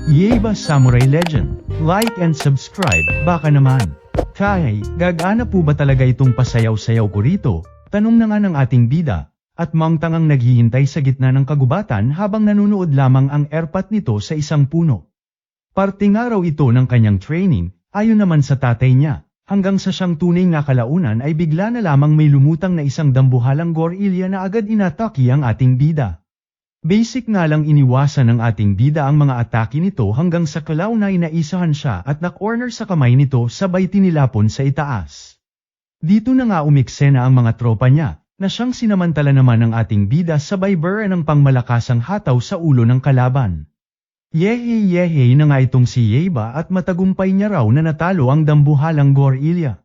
Yeba Samurai Legend, like and subscribe, baka naman. Kay, gagana po ba talaga itong pasayaw-sayaw ko rito? Tanong na nga ng ating bida, at mangtangang naghihintay sa gitna ng kagubatan habang nanunood lamang ang airpot nito sa isang puno. Parting araw ito ng kanyang training, ayon naman sa tatay niya, hanggang sa siyang tunay nga kalaunan ay bigla na lamang may lumutang na isang dambuhalang gorilya na agad inatake ang ating bida. Basic nga lang iniwasan ng ating bida ang mga atake nito hanggang sa kalaunay na isahan siya at na-corner sa kamay nito sabay tinilapon sa itaas. Dito na nga umiksena ang mga tropa niya, na siyang sinamantala naman ng ating bida sabay burra ng pangmalakasang hataw sa ulo ng kalaban. Yehe na nga itong si Yeba at matagumpay niya raw na natalo ang dambuhalang gorilya.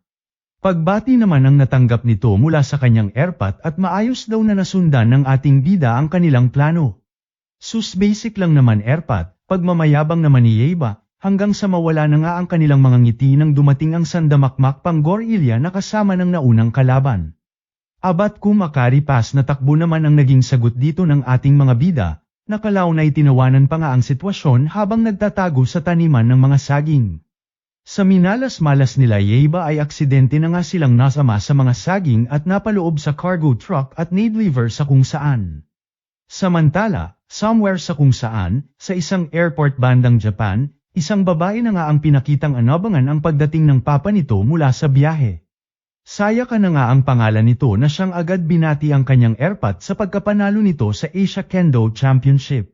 Pagbati naman ang natanggap nito mula sa kanyang airpot at maayos daw na nasundan ng ating bida ang kanilang plano. Sus basic lang naman airpot, pagmamayabang naman ni Yeba, hanggang sa mawala na nga ang kanilang mga ngiti nang dumating ang sandamakmak pang gorilya na kasama ng naunang kalaban. Abat kumakaripas na takbo naman ang naging sagot dito ng ating mga bida, nakalaunay tinawanan pa nga ang sitwasyon habang nagtatago sa taniman ng mga saging. Sa minalas-malas nila Yeba ay aksidente na nga silang nasama sa mga saging at napaloob sa cargo truck at nideliver sa kung saan. Samantala, somewhere sa kung saan, sa isang airport bandang Japan, isang babae na nga ang pinakitang anabangan ang pagdating ng papa nito mula sa biyahe. Sayaka na nga ang pangalan nito na siyang agad binati ang kanyang airpot sa pagkapanalo nito sa Asia Kendo Championship.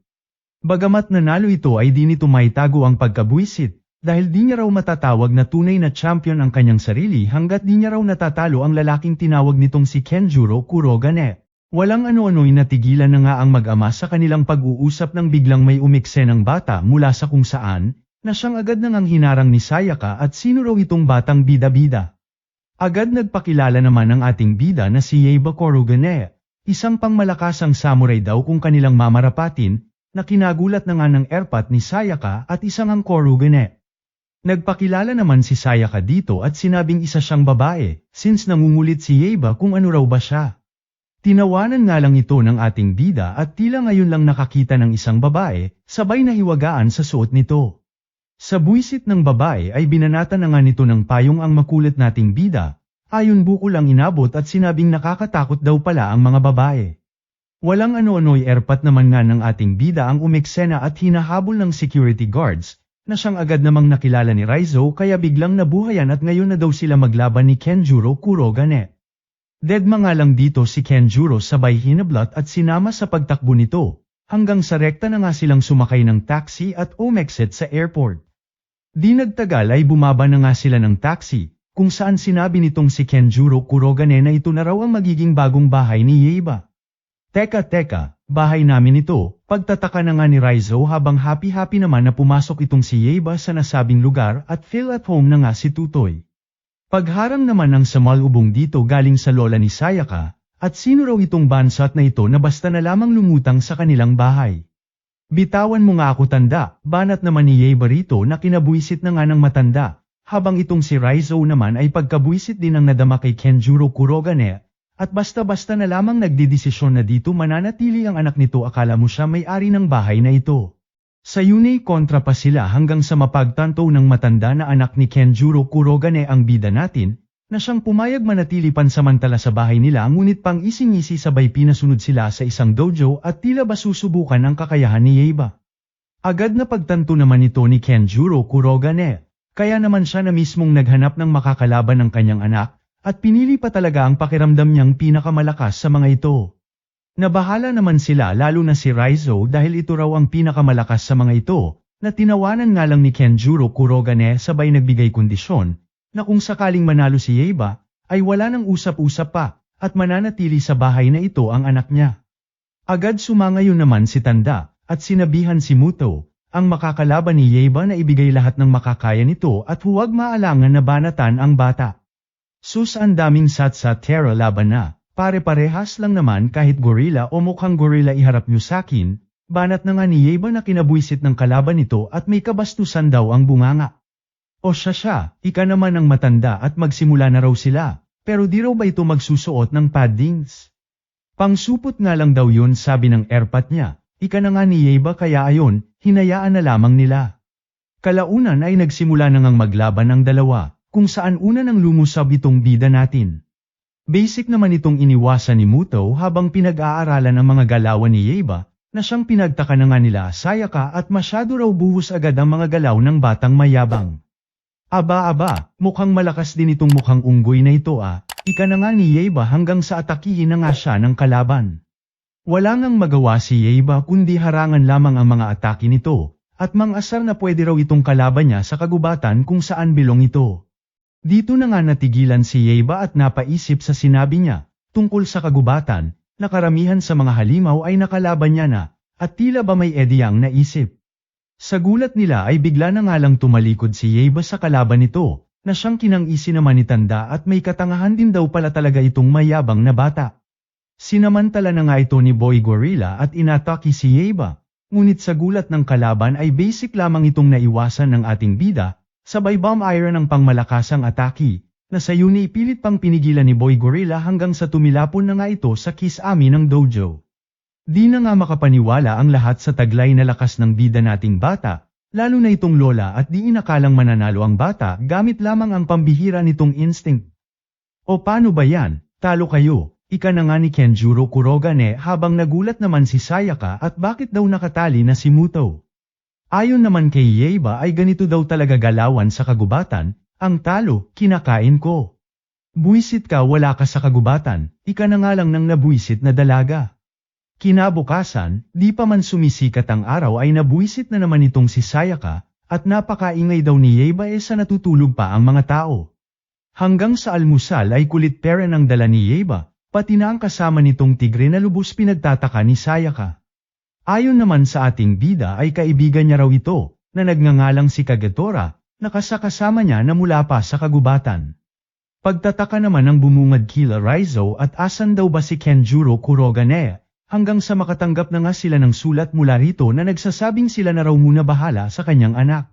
Bagamat nanalo ito ay di nito maitago ang pagkabuisit, dahil di niya raw matatawag na tunay na champion ang kanyang sarili hanggat di niya raw natatalo ang lalaking tinawag nitong si Kenjuro Kurogane. Walang ano-ano'y natigilan na nga ang mag-ama sa kanilang pag-uusap nang biglang may umiksenang bata mula sa kung saan, na siyang agad nang hinarang ni Sayaka at sino raw itong batang bida-bida. Agad nagpakilala naman ang ating bida na si Yeba Kurogane, isang pangmalakasang samurai daw kung kanilang mamarapatin, na kinagulat na nga ng airpot ni Sayaka at isang ang Kurogane. Nagpakilala naman si Sayaka dito at sinabing isa siyang babae, since nangungulit si Yeba kung ano raw ba siya. Tinawanan nga lang ito ng ating bida at tila ngayon lang nakakita ng isang babae, sabay na hiwagaan sa suot nito. Sa buwisit ng babae ay binanata na nga nito ng payong ang makulit nating bida, ayon buko lang inabot at sinabing nakakatakot daw pala ang mga babae. Walang ano-ano'y airpot naman nga ng ating bida ang umiksena at hinahabol ng security guards, na siyang agad namang nakilala ni Raizo kaya biglang nabuhayan at ngayon na daw sila maglaban ni Kenjuro Kurogane. Deadma nga lang dito si Kenjuro sabay hinablot at sinama sa pagtakbo nito, hanggang sa rekta na nga silang sumakay ng taxi at umexit sa airport. Di nagtagal ay bumaba na nga sila ng taxi, kung saan sinabi nitong si Kenjuro Kurogane na ito na raw ang magiging bagong bahay ni Yeba. Teka, bahay namin ito, pagtataka na nga ni Raizo habang happy-happy naman na pumasok itong si Yeba sa nasabing lugar at feel at home na nga si Tutoy. Pagharang naman ng samalubong dito galing sa lola ni Sayaka, at sino raw itong bansat na ito na basta na lamang lumutang sa kanilang bahay. Bitawan mo nga ako tanda, banat naman ni Yeba rito na kinabuisit na nga ng matanda, habang itong si Raizo naman ay pagkabuisit din ang nadama kay Kenjuro Kurogane. At basta-basta na lamang nagdidesisyon na dito mananatili ang anak nito akala mo siya may-ari ng bahay na ito. Sa yunay kontra pa sila hanggang sa mapagtanto ng matanda na anak ni Kenjuro Kurogane ang bida natin, na siyang pumayag manatili pansamantala sa bahay nila ngunit pang ising-isi sabay pinasunod sila sa isang dojo at tila ba susubukan ang kakayahan ni Yeba. Agad na pagtanto naman ito ni Kenjuro Kurogane, kaya naman siya na mismong naghanap ng makakalaban ng kanyang anak, at pinili pa talaga ang pakiramdam niyang pinakamalakas sa mga ito. Nabahala naman sila lalo na si Raizo dahil ito raw ang pinakamalakas sa mga ito, na tinawanan nga lang ni Kenjuro Kurogane sabay nagbigay kondisyon, na kung sakaling manalo si Yeba, ay wala nang usap-usap pa, at mananatili sa bahay na ito ang anak niya. Agad sumangayon naman si Tanda, at sinabihan si Muto, ang makakalaban ni Yeba na ibigay lahat ng makakaya nito at huwag maalangan na banatan ang bata. Sus ang daming satsa-tera laban na, pare-parehas lang naman kahit gorilla o mukhang gorilla iharap nyo sakin, banat na nga ni Yeba na kinabuisit ng kalaban nito at may kabastusan daw ang bunganga. O siya, ika naman ang matanda at magsimula na raw sila, pero di raw ba ito magsusuot ng paddings? Pangsupot nga lang daw yun sabi ng airpot niya, ika na nga ni Yeba kaya ayon, hinayaan na lamang nila. Kalaunan ay nagsimula na ngang maglaban ang dalawa, kung saan una nang lumusab itong bida natin. Basic naman itong iniwasan ni Muto habang pinag-aaralan ang mga galawan ni Yeiba, na siyang pinagtaka na nga nila Sayaka at masyado raw buhos agad ang mga galaw ng batang mayabang. Aba, mukhang malakas din itong mukhang unggoy na ito ika na nga ni Yeiba hanggang sa atakihin na nga siya ng kalaban. Wala ngang magawa si Yeiba kundi harangan lamang ang mga atake nito, at mang-asar na pwede raw itong kalaban niya sa kagubatan kung saan bilong ito. Dito na nga natigilan si Yeiba at napaisip sa sinabi niya, tungkol sa kagubatan, na karamihan sa mga halimaw ay nakalaban niya na, at tila ba may ediyang naisip. Sa gulat nila ay bigla na nga lang tumalikod si Yeiba sa kalaban nito, na siyang kinang-isi naman ni Tanda at may katangahan din daw pala talaga itong mayabang na bata. Sinamantala na nga ito ni Boy Gorilla at inatake si Yeiba, ngunit sa gulat ng kalaban ay basic lamang itong naiwasan ng ating bida, sabay bomb iron ang pangmalakasang atake, na sa yun ipilit pang pinigilan ni Boy Gorilla hanggang sa tumilapon na nga ito sa Kisame ng dojo. Di na nga makapaniwala ang lahat sa taglay na lakas ng bida nating bata, lalo na itong lola at di inakalang mananalo ang bata gamit lamang ang pambihira nitong instinct. O paano ba yan, talo kayo, ika na nga ni Kenjuro Kurogane habang nagulat naman si Sayaka at bakit daw nakatali na si Muto. Ayon naman kay Yeiba ay ganito daw talaga galawan sa kagubatan, ang talo, kinakain ko. Buwisit ka wala ka sa kagubatan, ika na nga lang ng nabuwisit na dalaga. Kinabukasan, di pa man sumisikat ang araw ay nabuwisit na naman itong si Sayaka, at napakaingay daw ni Yeiba sa natutulog pa ang mga tao. Hanggang sa almusal ay kulit pera ng dala ni Yeiba, pati na ang kasama nitong tigre na lubos pinagtataka ni Sayaka. Ayon naman sa ating bida ay kaibigan niya raw ito, na nagngangalang si Kagetora, na kasakasama niya na mula pa sa kagubatan. Pagtataka naman ng bumungad kila Raizo at asan daw ba si Kenjuro Kurogane, hanggang sa makatanggap na nga sila ng sulat mula rito na nagsasabing sila na raw muna bahala sa kanyang anak.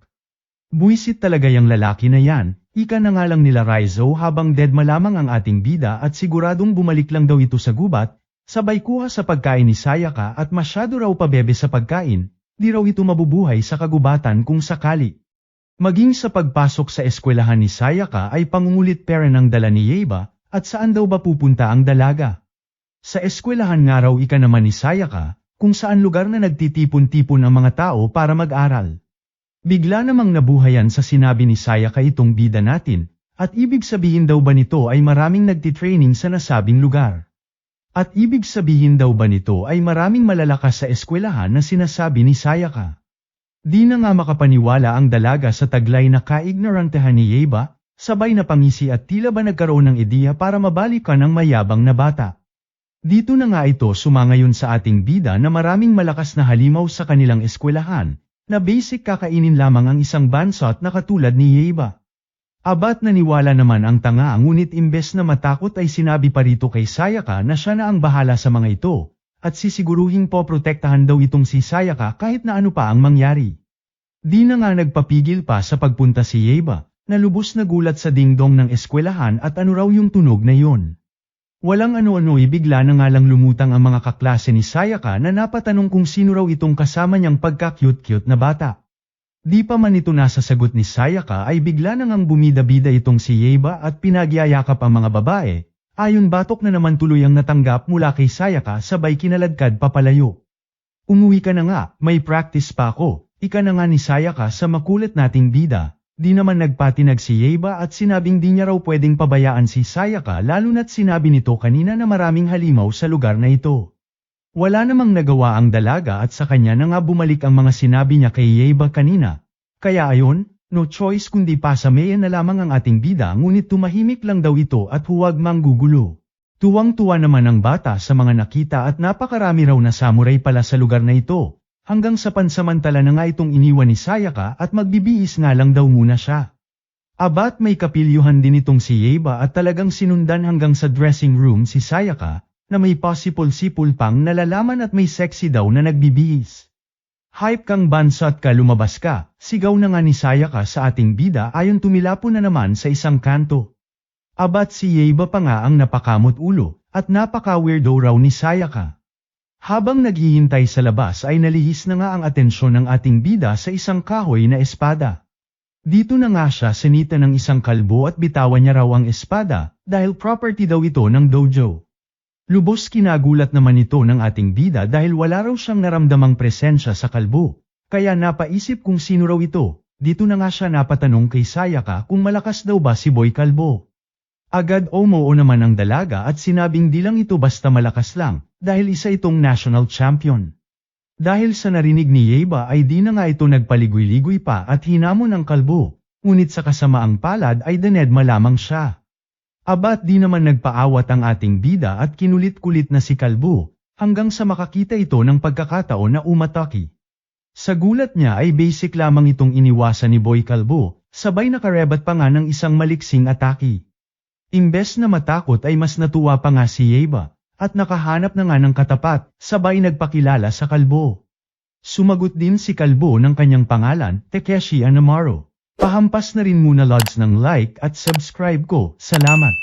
Buwisit talaga yung lalaki na yan, ika na nga lang nila Raizo habang dead malamang ang ating bida at siguradong bumalik lang daw ito sa gubat, sabay kuha sa pagkain ni Sayaka at masyado raw pabebe sa pagkain, di raw ito mabubuhay sa kagubatan kung sakali. Maging sa pagpasok sa eskwelahan ni Sayaka ay pangungulit pera ng dala ni Yeiba, at saan daw ba pupunta ang dalaga? Sa eskwelahan nga raw ika naman ni Sayaka, kung saan lugar na nagtitipon-tipon ang mga tao para mag-aral. Bigla namang nabuhayan sa sinabi ni Sayaka itong bida natin, at ibig sabihin daw ba nito ay maraming nagtitraining sa nasabing lugar. At ibig sabihin daw ba nito ay maraming malalakas sa eskwelahan na sinasabi ni Sayaka. Di na nga makapaniwala ang dalaga sa taglay na kaignorantehan ni Yeiba, sabay na pangisi at tila ba nagkaroon ng ideya para mabalikan ang mayabang na bata. Dito na nga ito sumangayon sa ating bida na maraming malakas na halimaw sa kanilang eskwelahan, na basic kakainin lamang ang isang bansot na katulad ni Yeiba. Abat naniwala naman ang tanga ngunit imbes na matakot ay sinabi pa rito kay Sayaka na siya na ang bahala sa mga ito, at sisiguruhin poprotektahan daw itong si Sayaka kahit na ano pa ang mangyari. Di na nga nagpapigil pa sa pagpunta si Yeiba, na lubos na gulat sa dingdong ng eskwelahan at ano raw yung tunog na yon. Walang ano-ano bigla na nga lang lumutang ang mga kaklase ni Sayaka na napatanong kung sino raw itong kasama niyang pagka-cute-cute na bata. Di pa man ito nasasagot ni Sayaka ay bigla na ngang bumida-bida itong si Yeiba at pinagyayakap ang mga babae, ayon batok na naman tuloy ang natanggap mula kay Sayaka sabay kinaladkad papalayo. Umuwi ka na nga, may practice pa ako, ika na nga ni Sayaka sa makulit nating bida, di naman nagpatinag si Yeiba at sinabing di niya raw pwedeng pabayaan si Sayaka lalo na't sinabi nito kanina na maraming halimaw sa lugar na ito. Wala namang nagawa ang dalaga at sa kanya na nga bumalik ang mga sinabi niya kay Yeiba kanina. Kaya ayon, no choice kundi pasameyan na lamang ang ating bida ngunit tumahimik lang daw ito at huwag manggugulo. Tuwang-tuwa naman ang bata sa mga nakita at napakarami raw na samurai pala sa lugar na ito, hanggang sa pansamantala na nga itong iniwan ni Sayaka at magbibiis nga lang daw muna siya. Abat may kapilyuhan din itong si Yeiba at talagang sinundan hanggang sa dressing room si Sayaka, na may possible-sipol pang nalalaman at may sexy daw na nagbibihis. Hype kang bansot ka lumabas ka, sigaw na nga ni Sayaka sa ating bida ayon tumilapon na naman sa isang kanto. Abat si Yeiba pa nga ang napakamot ulo, at napaka-weirdo raw ni Sayaka. Habang naghihintay sa labas ay nalihis na nga ang atensyon ng ating bida sa isang kahoy na espada. Dito na nga siya sinita ng isang kalbo at bitawan niya raw ang espada dahil property daw ito ng dojo. Lubos kinagulat naman ito ng ating bida dahil wala raw siyang naramdamang presensya sa kalbo. Kaya napaisip kung sino raw ito. Dito na nga siya napatanong kay Sayaka kung malakas daw ba si Boy Kalbo. Agad oo naman ang dalaga at sinabing di lang ito basta malakas lang, dahil isa itong national champion. Dahil sa narinig ni Yeba ay di na nga ito nagpaligoy-ligoy pa at hinamon ang kalbo, ngunit sa kasamaang palad ay dinedma lamang siya. Abat di naman nagpaawat ang ating bida at kinulit-kulit na si kalbo, hanggang sa makakita ito ng pagkakataon na umatake. Sa gulat niya ay basic lamang itong iniwasan ni Boy Kalbo, sabay nakarebat pa nga ng isang maliksing atake. Imbes na matakot ay mas natuwa pa nga si Yeba, at nakahanap na nga ng katapat, sabay nagpakilala sa kalbo. Sumagot din si kalbo ng kanyang pangalan, Takeshi Anamaro. Pahampas na rin muna lods ng like at subscribe ko, salamat.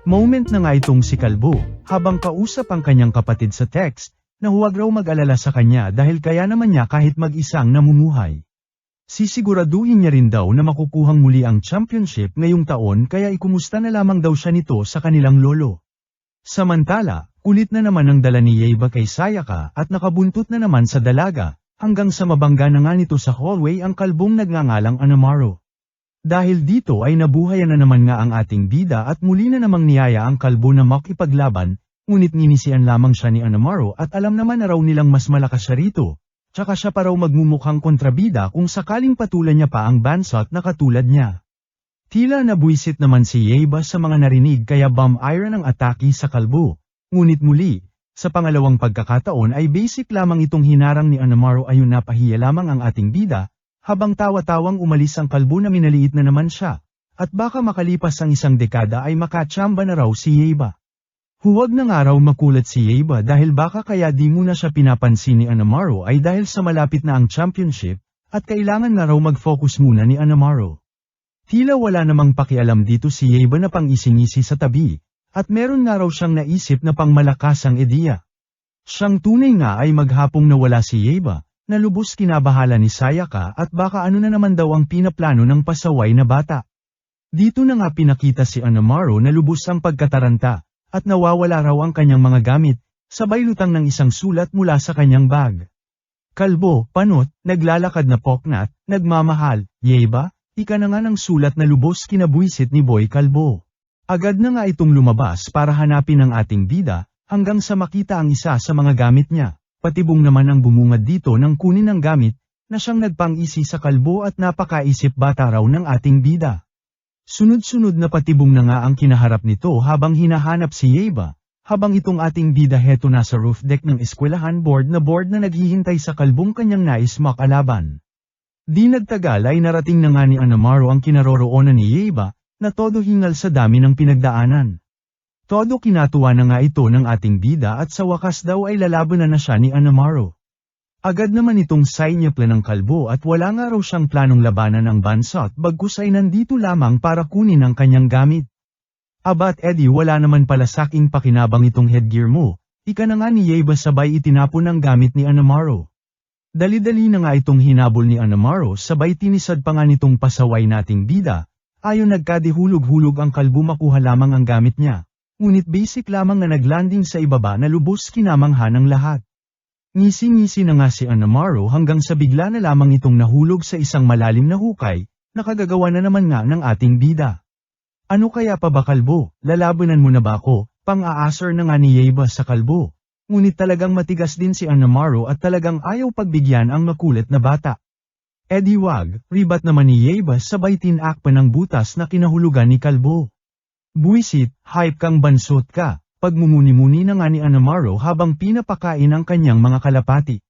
Moment na nga itong si kalbo, habang kausap ang kanyang kapatid sa text, na huwag raw mag-alala sa kanya dahil kaya naman niya kahit mag-isang namumuhay. Sisiguraduhin niya rin daw na makukuhang muli ang championship ngayong taon kaya ikumusta na lamang daw siya nito sa kanilang lolo. Samantala, kulit na naman ang dala ni Yeba kay Sayaka at nakabuntot na naman sa dalaga, hanggang sa mabangga na nga nito sa hallway ang kalbong nagngangalang Anamaro. Dahil dito ay nabuhayan na naman nga ang ating bida at muli na namang niyaya ang kalbo na makipaglaban, ngunit ninisian lamang siya ni Anamaro at alam naman na raw nilang mas malakas siya rito. Tsaka siya pa raw magmumukhang kontrabida kung sakaling patulan niya pa ang bansot na katulad niya. Tila nabuisit naman si Yeba sa mga narinig kaya bomb iron ang atake sa kalbo. Ngunit muli, sa pangalawang pagkakataon ay basic lamang itong hinarang ni Anamaro ayun napahiya lamang ang ating bida, habang tawa-tawang umalis ang kalbo na minaliit na naman siya, at baka makalipas ang isang dekada ay makatsamba na raw si Yeba. Huwag na nga raw makulat si Yeba dahil baka kaya di muna siya pinapansin ni Anamaro ay dahil sa malapit na ang championship, at kailangan na raw mag-focus muna ni Anamaro. Tila wala namang pakialam dito si Yeba na pang-isingisi sa tabi, at meron nga raw siyang naisip na pangmalakasang ideya. Siyang tunay nga ay maghapong nawala si Yeba, na lubos kinabahala ni Sayaka at baka ano na naman daw ang pinaplano ng pasaway na bata. Dito na nga pinakita si Anamaro na lubos ang pagkataranta, at nawawala raw ang kanyang mga gamit, sabay lutang ng isang sulat mula sa kanyang bag. Kalbo, panot, naglalakad na poknat, nagmamahal, Yeba, ika na nga ng sulat na lubos kinabuisit ni Boy Kalbo. Agad na nga itong lumabas para hanapin ang ating bida, hanggang sa makita ang isa sa mga gamit niya, patibong naman ang bumungad dito ng kunin ang gamit, na siyang nagpang-isi sa kalbo at napakaisip bata raw ng ating bida. Sunod-sunod na patibong na nga ang kinaharap nito habang hinahanap si Yeba, habang itong ating bida heto nasa roof deck ng eskwelahan board na naghihintay sa kalbong kanyang nais makalaban. Di nagtagal ay narating na nga ni Anamaro ang kinaroroonan ni Yeba, na todo hingal sa dami ng pinagdaanan. Todo kinatuwa na nga ito ng ating bida at sa wakas daw ay lalabanan na siya ni Anamaro. Agad naman itong sinyapla ng kalbo at wala nga raw siyang planong labanan ang bansot bagkus ay nandito lamang para kunin ang kanyang gamit. Abat Eddie wala naman pala saking pakinabang itong headgear mo, ika na nga ni Yeba sabay itinapon ang gamit ni Anamaro. Dali-dali na nga itong hinabol ni Anamaro sabay tinisad pa nga nitong pasaway nating bida, ayon nagkadihulog-hulog ang kalbo makuha lamang ang gamit niya, ngunit basic lamang na naglanding sa ibaba na lubos kinamangha ng lahat. Ngisi-ngisi na nga si Anamaro hanggang sa bigla na lamang itong nahulog sa isang malalim na hukay, nakagagawa na naman nga ng ating bida. Ano kaya pa ba kalbo, lalabanan mo na ba ako, pang-aasar na nga ni Yeba sa kalbo. Ngunit talagang matigas din si Anamaro at talagang ayaw pagbigyan ang makulit na bata. Eddie wag, ribat naman ni Yeba sabay tinak pa ng butas na kinahulugan ni kalbo. Buisit, hype kang bansot ka. Pagmumuni-muni na nga ni Anamaro habang pinapakain ang kanyang mga kalapati.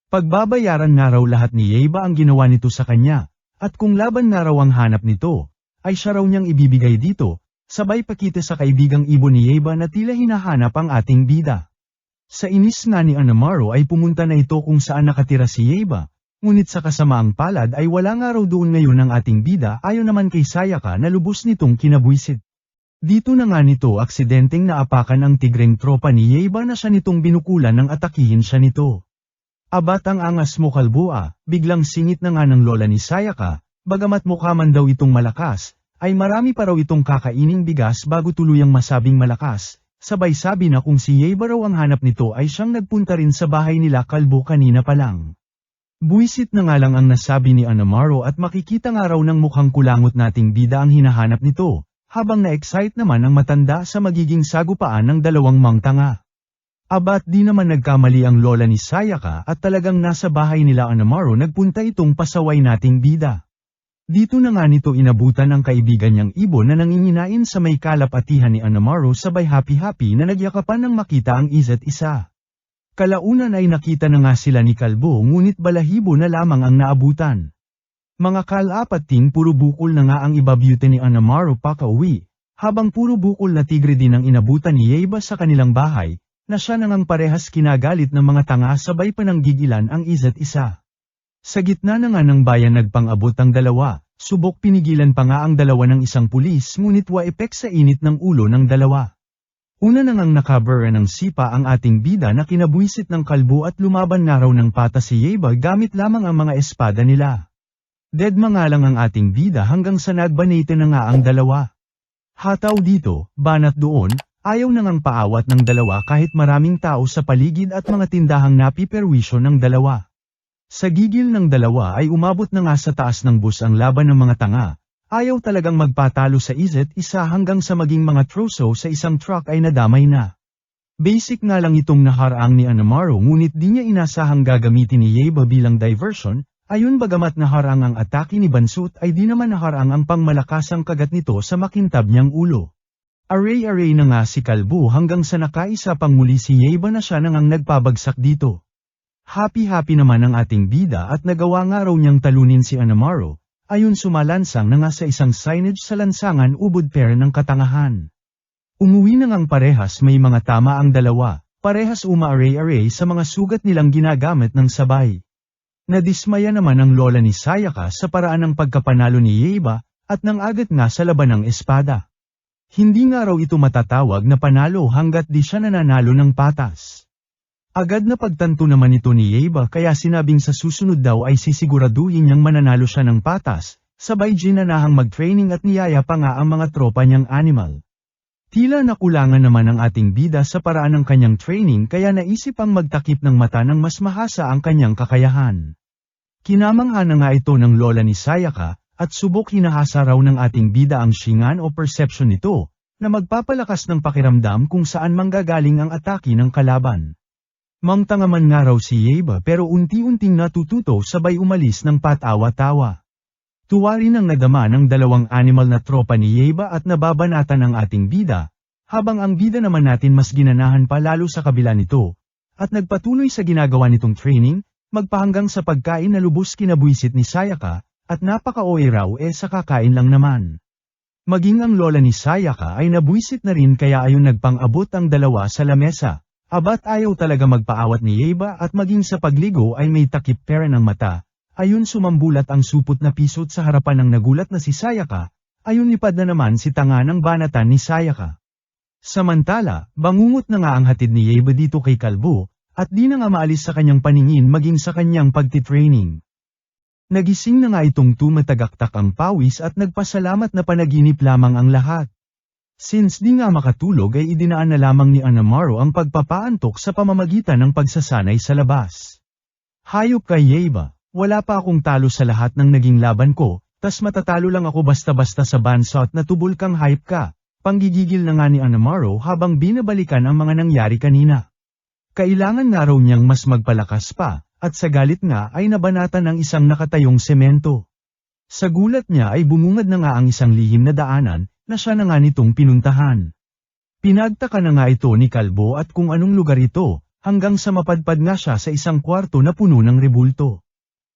Pagbabayaran nga raw lahat ni Yeba ang ginawa nito sa kanya, at kung laban nga raw ang hanap nito, ay siya raw niyang ibibigay dito, sabay pakita sa kaibigang ibon ni Yeba na tila hinahanap ang ating bida. Sa inis nga ni Anamaro ay pumunta na ito kung saan nakatira si Yeba, ngunit sa kasamaang palad ay wala nga raw doon ngayon ang ating bida ayon naman kay Sayaka na lubos nitong kinabuisit. Dito na nga nito aksidenteng naapakan ang tigreng tropa ni Yeiba na siya nitong binukulan ng atakihin siya nito. Abat ang angas mo kalbo biglang singit na nga ng lola ni Sayaka, bagamat mukha man daw itong malakas, ay marami pa raw itong kakaining bigas bago tuluyang masabing malakas, sabay sabi na kung si Yeiba raw ang hanap nito ay siyang nagpunta rin sa bahay nila kalbo kanina pa lang. Buwisit na nga lang ang nasabi ni Anamaro at makikita nga raw ng mukhang kulangot nating bida ang hinahanap nito. Habang na-excite naman ang matanda sa magiging sagupaan ng dalawang mangtanga. Abat di naman nagkamali ang lola ni Sayaka at talagang nasa bahay nila Anamaro nagpunta itong pasaway nating bida. Dito na nga nito inabutan ang kaibigan niyang ibon na nanginginain sa may kalapatihan ni Anamaro sabay happy-happy na nagyakapan nang makita ang isa't isa. Kalaunan ay nakita na nga sila ni Kalbo ngunit balahibo na lamang ang naabutan. Mga kalapating puro bukol na nga ang ibabyute ni Anamaro pakauwi, habang puro bukol na tigre din ang inabutan ni Yeiba sa kanilang bahay, na siya nang parehas kinagalit ng mga tanga sabay pa nang gigilan ang isa't isa. Sa gitna na nga ng bayan nagpang-abot ang dalawa, subok pinigilan pa nga ang dalawa ng isang pulis ngunit wa-epek sa init ng ulo ng dalawa. Una na ngang nakabura ng sipa ang ating bida na kinabuisit ng kalbo at lumaban nga raw ng pata si Yeiba gamit lamang ang mga espada nila. Deadma nga lang ang ating bida hanggang sa nagbanate na nga ang dalawa. Hataw dito, banat doon, ayaw na ngang paawat ng dalawa kahit maraming tao sa paligid at mga tindahang napiperwisyo ng dalawa. Sa gigil ng dalawa ay umabot na nga sa taas ng bus ang laban ng mga tanga. Ayaw talagang magpatalo sa isa't isa hanggang sa maging mga troso sa isang truck ay nadamay na. Basic nga lang itong naharaang ni Anamaro ngunit di niya inasahang gagamitin ni Yeiba bilang diversion. Ayun bagamat naharang ang atake ni Bansut ay di naman naharang ang pangmalakasang kagat nito sa makintab niyang ulo. Aray-aray na nga si Kalbo hanggang sa nakaisa pang muli si Yeiba na siya nang nagpabagsak dito. Happy-happy naman ang ating bida at nagawa nga raw niyang talunin si Anamaro, ayun sumalansang na nga sa isang signage sa lansangan ubod pera ng katangahan. Umuwi na ngang parehas may mga tama ang dalawa, parehas umaaray-aray sa mga sugat nilang ginagamit ng sabay. Nadismaya naman ang lola ni Sayaka sa paraan ng pagkapanalo ni Yeiba, at nang agad nga sa laban ng espada. Hindi nga raw ito matatawag na panalo hanggat di siya nananalo ng patas. Agad na pagtanto naman ito ni Yeiba kaya sinabing sa susunod daw ay sisiguraduhin niyang mananalo siya ng patas, sabay ginanahang mag-training at niyaya pa nga ang mga tropa niyang animal. Tila nakulangan naman ang ating bida sa paraan ng kanyang training kaya naisip ang magtakip ng mata ng mas mahasa ang kanyang kakayahan. Kinamangha na nga ito ng lola ni Sayaka, at subok hinahasa raw ng ating bida ang shingan o perception nito, na magpapalakas ng pakiramdam kung saan manggagaling ang atake ng kalaban. Mangtangaman nga raw si Yeiba pero unti-unting natututo sabay umalis ng patawa-tawa. Tuwa rin ang nadama ng dalawang animal na tropa ni Yeiba at nababanatan ang ating bida, habang ang bida naman natin mas ginanahan pa lalo sa kabila nito, at nagpatuloy sa ginagawa nitong training, magpahanggang sa pagkain na lubos kinabuisit ni Sayaka, at napaka-oe raw sa kakain lang naman. Maging ang lola ni Sayaka ay nabuisit na rin kaya ayon nagpang-abot ang dalawa sa lamesa, abat ayaw talaga magpaawat ni Yeiba at maging sa pagligo ay may takip pera ng mata, ayon sumambulat ang supot na pisot sa harapan ng nagulat na si Sayaka, ayon lipad na naman si tanga ng banatan ni Sayaka. Samantala, bangungot na nga ang hatid ni Yeiba dito kay Kalbo, at di na nga maalis sa kanyang paningin maging sa kanyang pagtitraining. Nagising na nga itong tumatagaktak ang pawis at nagpasalamat na panaginip lamang ang lahat. Since di nga makatulog ay idinaan na lamang ni Anamaro ang pagpapaantok sa pamamagitan ng pagsasanay sa labas. Hayop kay Yeiba, wala pa akong talo sa lahat ng naging laban ko, tas matatalo lang ako basta-basta sa bansot na tubol kang hype ka, panggigigil na nga ni Anamaro habang binabalikan ang mga nangyari kanina. Kailangan nga raw niyang mas magpalakas pa, at sa galit nga ay nabanatan ng isang nakatayong semento. Sa gulat niya ay bumungad na nga ang isang lihim na daanan, na siya na nga nitong pinuntahan. Pinagtaka na nga ito ni Kalbo at kung anong lugar ito, hanggang sa mapadpad nga siya sa isang kwarto na puno ng rebulto.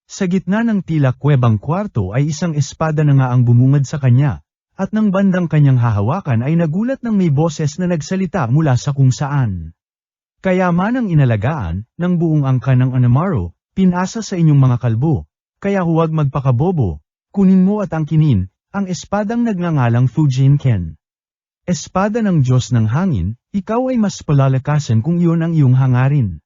Sa gitna ng tila kwebang kwarto ay isang espada na nga ang bumungad sa kanya, at nang bandang kanyang hahawakan ay nagulat ng may boses na nagsalita mula sa kung saan. Kaya man ang inalagaan, ng buong angka ng Anamaro, pinasa sa inyong mga kalbo, kaya huwag magpakabobo, kunin mo at angkinin, ang espadang nagngangalang Fujinken. Espada ng Diyos ng Hangin, ikaw ay mas palalakasan kung iyon ang iyong hangarin.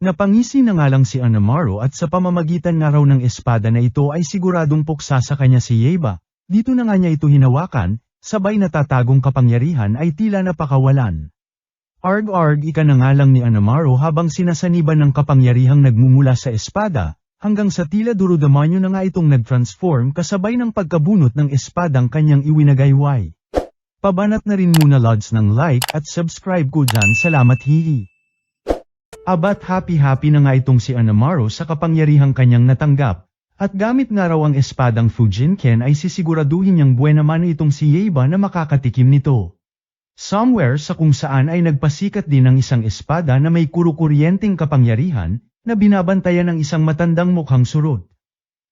Napangisi na nga lang si Anamaru at sa pamamagitan nga raw ng espada na ito ay siguradong puksa sa kanya si Yeba. Dito na nga niya ito hinawakan, sabay natatagong kapangyarihan ay tila napakawalan. Arg-arg ika na nga lang ni Anamaru habang sinasaniban ng kapangyarihang nagmumula sa espada, hanggang sa tila durudamanyo na nga itong nag-transform kasabay ng pagkabunot ng espadang kanyang iwinagayway. Pabanat na rin muna lods ng like at subscribe ko dyan, salamat hihi. Abat happy na nga itong si Anamaru sa kapangyarihang kanyang natanggap, at gamit nga raw ang espadang Fujinken ay sisiguraduhin niyang buena mano itong si Yeba na makakatikim nito. Somewhere sa kung saan ay nagpasikat din ang isang espada na may kurukuryenteng kapangyarihan, na binabantayan ng isang matandang mukhang surot.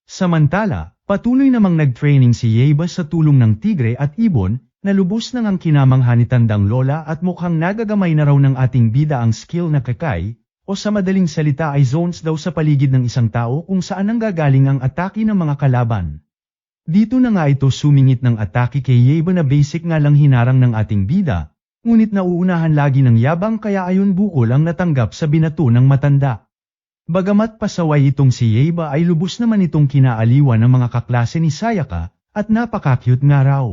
Samantala, patuloy namang nag-training si Yeba sa tulong ng tigre at ibon, na lubos nang ang kinamangha ni tandang lola at mukhang nagagamay na raw ng ating bida ang skill na kakay, o sa madaling salita ay zones daw sa paligid ng isang tao kung saan nanggagaling ang atake ng mga kalaban. Dito na nga ito sumingit ng atake kay Yeba na basic nga lang hinarang ng ating bida, ngunit nauunahan lagi ng yabang kaya ayon bukol ang natanggap sa binato ng matanda. Bagamat pasaway itong si Yeba ay lubos naman itong kinaaliwan ng mga kaklase ni Sayaka, at napaka-cute nga raw.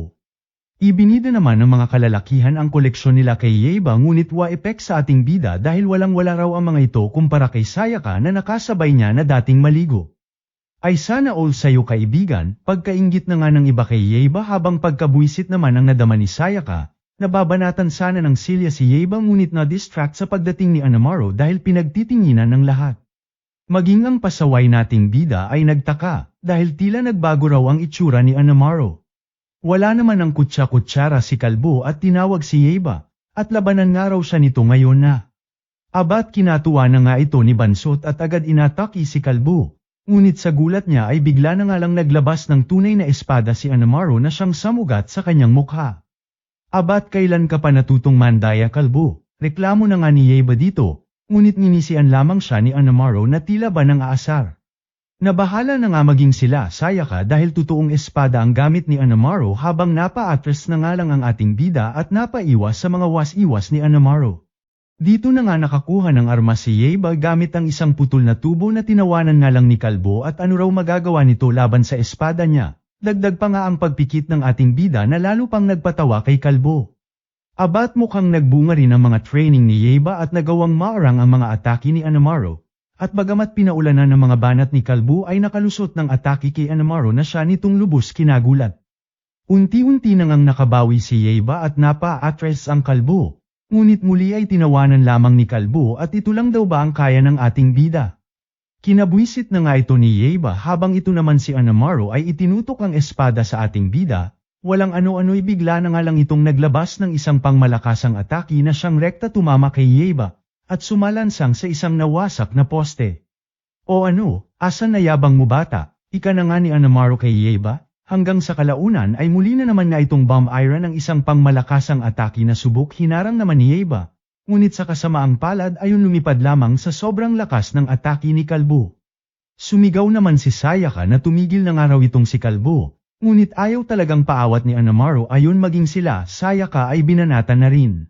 Ibinida naman ng mga kalalakihan ang koleksyon nila kay Yeba ngunit wa-epek sa ating bida dahil walang-wala raw ang mga ito kumpara kay Sayaka na nakasabay niya na dating maligo. Ay sana all sa'yo kaibigan, pagkainggit na nga ng iba kay Yeba habang pagkabuisit naman ang nadama ni Sayaka, nababanatan sana ng silya si Yeba ngunit na-distract sa pagdating ni Anamaru dahil pinagtitinginan ng lahat. Maging ang pasaway nating bida ay nagtaka, dahil tila nagbago raw ang itsura ni Anamaru. Wala naman ang kutsa-kutsara si Kalbo at tinawag si Yeba, at labanan nga raw siya nito ngayon na. Abat kinatuwa na nga ito ni Bansot at agad inataki si Kalbo, ngunit sa gulat niya ay bigla na nga lang naglabas ng tunay na espada si Anamaru na siyang samugat sa kanyang mukha. Abat kailan ka pa natutong mandaya Kalbo, reklamo na nga ni Yeba dito, ngunit ninisian lamang siya ni Anamaru na tila ba nang aasar. Nabahala na nga maging sila Sayaka dahil totoong espada ang gamit ni Anamaru habang napa-atras na nga lang ang ating bida at napaiwas sa mga was-iwas ni Anamaru. Dito na nga nakakuha ng armas si Yeba gamit ang isang putol na tubo na tinawanan nga lang ni Kalbo at ano raw magagawa nito laban sa espada niya. Dagdag pa nga ang pagpikit ng ating bida na lalo pang nagpatawa kay Kalbo. Abat mukhang nagbunga rin ang mga training ni Yeba at nagawang maarang ang mga atake ni Anamaru. At bagamat pinaulanan ng mga banat ni Kalbo ay nakalusot ng atake kay Anamaru na siya nitong lubos kinagulat. Unti-unti nang ang nakabawi si Yeba at napa-atras ang Kalbo, ngunit muli ay tinawanan lamang ni Kalbo at ito lang daw ba ang kaya ng ating bida. Kinabuisit na nga ito ni Yeba habang ito naman si Anamaru ay itinutok ang espada sa ating bida, walang ano-ano'y bigla na nga lang itong naglabas ng isang pangmalakasang atake na siyang rekta tumama kay Yeba, at sumalansang sa isang nawasak na poste. O ano, asan na yabang mo bata, ika na nga ni Anamaru kay Yeba, hanggang sa kalaunan ay muli na naman nga itong bomb iron ng isang pangmalakasang atake na subok hinarang naman ni Yeba, ngunit sa kasamaang palad ayon lumipad lamang sa sobrang lakas ng atake ni Kalbo. Sumigaw naman si Sayaka na tumigil na nga raw itong si Kalbo, ngunit ayaw talagang paawat ni Anamaru ayon maging sila Sayaka ay binanatan na rin.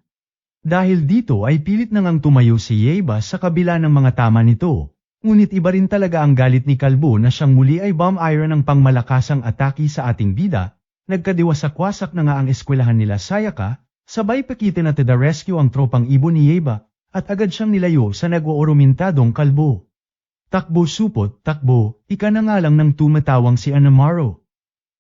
Dahil dito ay pilit na ngang tumayo si Yeba sa kabila ng mga tama nito, ngunit iba rin talaga ang galit ni Kalbo na siyang muli ay bomb iron ng pangmalakasang atake sa ating bida, nagkadiwasak-wasak na nga ang eskwelahan nila Sayaka, sabay pakitin at the rescue ang tropang ibon ni Yeba, at agad siyang nilayo sa nag-ooromintadong Kalbo. Takbo supot, takbo, ika na nga lang nang tumatawang si Anamaru.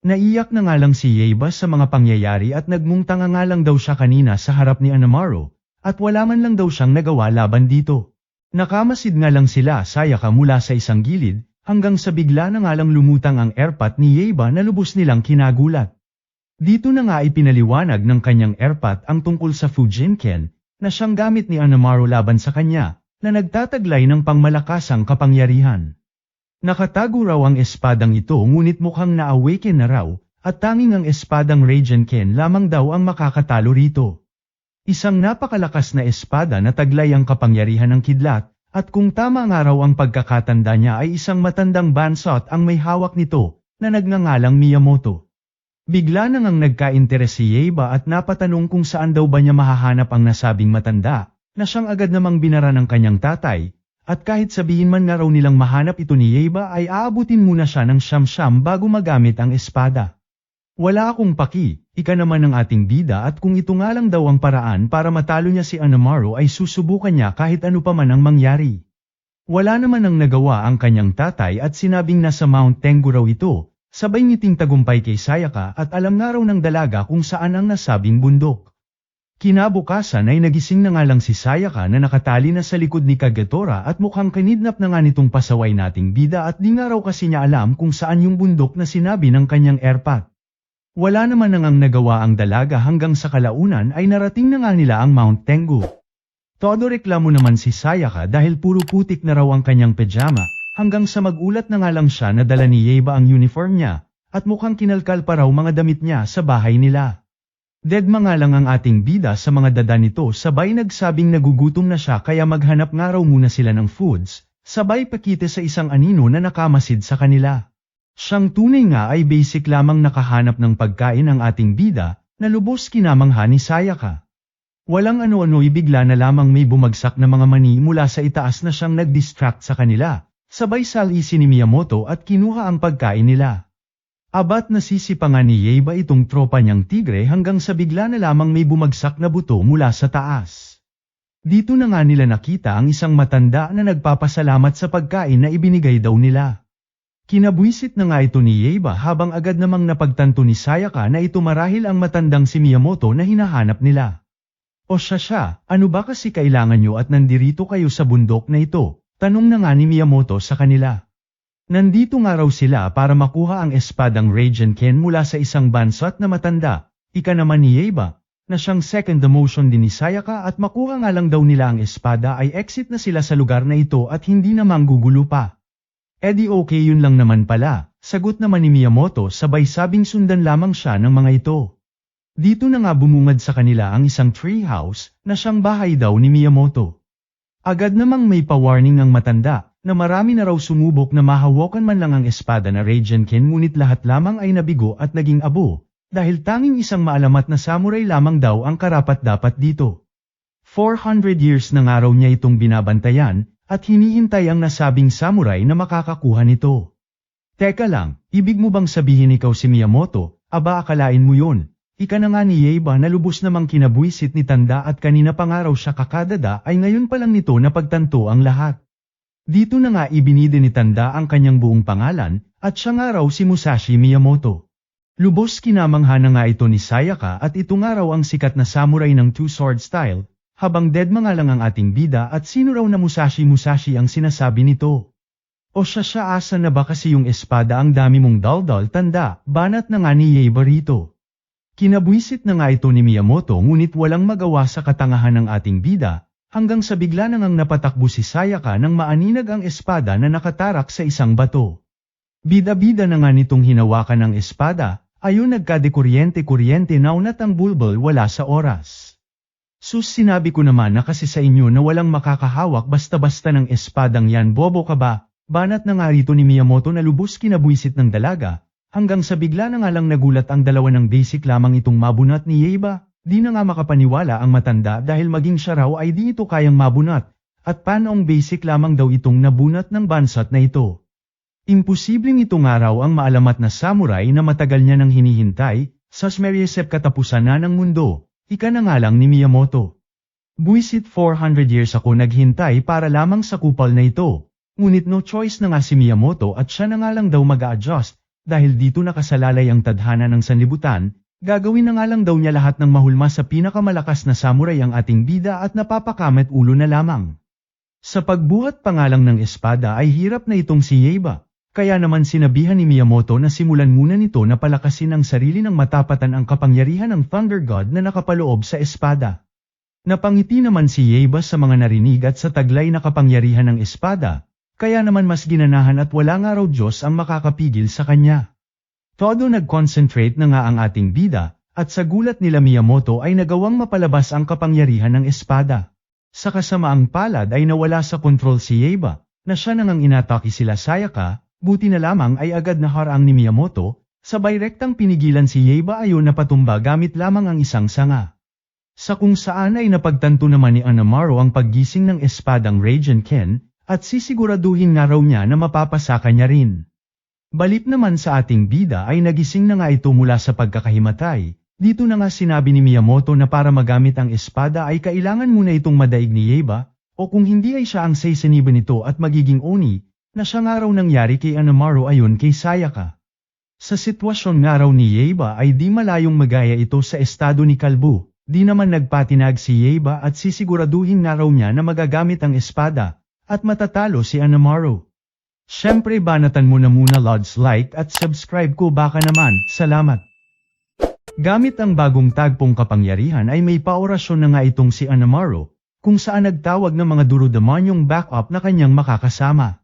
Naiyak na nga lang si Yeba sa mga pangyayari at nagmungtanga nga lang daw siya kanina sa harap ni Anamaru, at wala man lang daw siyang nagawa laban dito. Nakamasid nga lang sila Sayaka mula sa isang gilid, hanggang sa bigla na nga lang lumutang ang airpot ni Yeba na lubos nilang kinagulat. Dito na nga ipinaliwanag ng kanyang airpot ang tungkol sa Fujinken, na siyang gamit ni Anamaru laban sa kanya, na nagtataglay ng pangmalakasang kapangyarihan. Nakatago raw ang espadang ito ngunit mukhang na-awaken na raw, at tanging ang espadang Ragenken lamang daw ang makakatalo rito. Isang napakalakas na espada na taglay ang kapangyarihan ng kidlat, at kung tama nga raw ang pagkakatanda niya ay isang matandang bansot ang may hawak nito, na nagngangalang Miyamoto. Bigla na ngang nagka-interes si Yeiba at napatanong kung saan daw ba niya mahahanap ang nasabing matanda, na siyang agad namang binara ng kanyang tatay, at kahit sabihin man nga raw nilang mahanap ito ni Yeiba ay aabutin muna siya ng siyam-siyam bago magamit ang espada. Wala akong paki, ika naman ng ating bida at kung ito nga lang daw ang paraan para matalo niya si Anamaru ay susubukan niya kahit ano pa man ang mangyari. Wala naman ang nagawa ang kanyang tatay at sinabing nasa Mount Tengu raw ito, sabay ngiting tagumpay kay Sayaka at alam nga raw ng dalaga kung saan ang nasabing bundok. Kinabukasan ay nagising na nga lang si Sayaka na nakatali na sa likod ni Kagetora at mukhang kinidnap na nga nitong pasaway nating bida at di nga raw kasi niya alam kung saan yung bundok na sinabi ng kanyang airpat. Wala naman nang nagawa ang dalaga hanggang sa kalaunan ay narating na nga nila ang Mount Tengu. Todo reklamo naman si Sayaka dahil puro putik na raw ang kanyang pajama, hanggang sa magulat na nga lang siya na dala ni Yeiba ang uniform niya, at mukhang kinalkal pa raw mga damit niya sa bahay nila. Deadma nga lang ang ating bida sa mga dada nito sabay nagsabing nagugutom na siya kaya maghanap nga raw muna sila ng foods, sabay pakita sa isang anino na nakamasid sa kanila. Siyang tunay nga ay basic lamang nakahanap ng pagkain ang ating bida, na lubos kinamangha ni Sayaka. Walang ano-ano ibigla na lamang may bumagsak na mga mani mula sa itaas na siyang nag-distract sa kanila, sabay salisi ni Miyamoto at kinuha ang pagkain nila. Abat nasisipa nga ni Yeiba itong tropa niyang tigre hanggang sa bigla na lamang may bumagsak na buto mula sa taas. Dito na nga nila nakita ang isang matanda na nagpapasalamat sa pagkain na ibinigay daw nila. Kinabwisit na nga ito ni Yeiba habang agad namang napagtanto ni Sayaka na ito marahil ang matandang si Miyamoto na hinahanap nila. O siya, ano ba kasi kailangan nyo at nandirito kayo sa bundok na ito? Tanong na nga ni Miyamoto sa kanila. Nandito nga raw sila para makuha ang espadang Raijin-ken mula sa isang bansot na matanda, ika naman ni Yeiba, na siyang second demotion din ni Sayaka at makuha nga lang daw nila ang espada ay exit na sila sa lugar na ito at hindi na manggugulo pa. Edi okay yun lang naman pala, sagot naman ni Miyamoto sabay sabing sundan lamang siya ng mga ito. Dito na nga bumungad sa kanila ang isang treehouse na siyang bahay daw ni Miyamoto. Agad namang may pa-warning ng matanda na marami na raw sumubok na mahawakan man lang ang espada na Raijin-ken ngunit lahat lamang ay nabigo at naging abo, dahil tanging isang maalamat na samurai lamang daw ang karapat-dapat dito. 400 years na nga raw niya itong binabantayan, at hinihintay ang nasabing samurai na makakakuha nito. Teka lang, ibig mo bang sabihin ikaw si Miyamoto? Aba akalain mo yun. Ika na nga ni Yeiba na lubos namang kinabwisit ni Tanda at kanina pa nga raw siya kakadada ay ngayon pa lang nito napagtanto ang lahat. Dito na nga ibinide ni Tanda ang kanyang buong pangalan, at siya nga raw si Musashi Miyamoto. Lubos kinamangha na nga ito ni Sayaka at ito nga raw ang sikat na samurai ng two-sword style, habang dead mga lang ang ating bida at sino raw na Musashi ang sinasabi nito. O siya asa na ba kasi yung espada ang dami mong daldal Tanda, banat na nga ni Yeiba rito. Kinabwisit na nga ito ni Miyamoto ngunit walang magawa sa katangahan ng ating bida, hanggang sa bigla na ngang napatakbo si Sayaka nang maaninag ang espada na nakatarak sa isang bato. Bida-bida na nga nitong hinawakan ang espada, ayon nagkadekuryente-kuryente naunat ang bulbul wala sa oras. Sus sinabi ko naman na kasi sa inyo na walang makakahawak basta-basta ng espadang yan bobo ka ba, banat na nga rito ni Miyamoto na lubos kinabwisit ng dalaga, hanggang sa bigla na nga lang nagulat ang dalawa ng basic lamang itong mabunat ni Yeiba, di na nga makapaniwala ang matanda dahil maging siya raw ay di ito kayang mabunat, at panoong basic lamang daw itong nabunat ng bansot na ito. Imposibleng ito nga raw ang maalamat na samurai na matagal niya nang hinihintay, sas meriesep katapusan na ng mundo. Ika na nga lang ni Miyamoto. Buisit 400 years ako naghintay para lamang sa kupal na ito, ngunit no choice na nga si Miyamoto at siya na nga lang daw mag-a-adjust, dahil dito nakasalalay ang tadhana ng sanlibutan, gagawin na nga lang daw niya lahat ng mahulma sa pinakamalakas na samurai ang ating bida at napapakamet ulo na lamang. Sa pagbuhat pa nga lang ng espada ay hirap na itong si Yeiba. Kaya naman sinabihan ni Miyamoto na simulan muna nito na palakasin ang sarili ng matapatan ang kapangyarihan ng Thunder God na nakapaloob sa espada. Napangiti naman si Yeiba sa mga narinig at sa taglay na kapangyarihan ng espada, kaya naman mas ginanahan at wala nga raw Diyos ang makakapigil sa kanya. Todo nag-concentrate na nga ang ating bida, at sa gulat nila Miyamoto ay nagawang mapalabas ang kapangyarihan ng espada. Sa kasamaang palad ay nawala sa kontrol si Yeiba, na siya nang inatake sila Sayaka. Buti na lamang ay agad na harang ni Miyamoto, Sabay rektang pinigilan si Yeba ayon na patumba gamit lamang ang isang sanga. Sa kung saan ay napagtanto naman ni Anamaro ang paggising ng espadang Raging Ken, at sisiguraduhin nga raw niya na mapapasaka niya rin. Balik naman sa ating bida ay nagising na nga ito mula sa pagkakahimatay. Dito na nga sinabi ni Miyamoto na para magamit ang espada ay kailangan muna itong madaig ni Yeba, o kung hindi ay siya ang seiseniba nito at magiging Oni, na siya nga raw nangyari kay Anamaro ayon kay Sayaka. Sa sitwasyon nga raw ni Yeba ay di malayong magaya ito sa estado ni Kalbu, di naman nagpatinag si Yeba at sisiguraduhin nga raw niya na magagamit ang espada, at matatalo si Anamaro. Siyempre banatan mo na muna Lods, like at subscribe ko baka naman, salamat. Gamit ang bagong tagpong kapangyarihan ay may paorasyon na nga itong si Anamaro, kung saan nagtawag ng mga duro-demonyong backup na kanyang makakasama.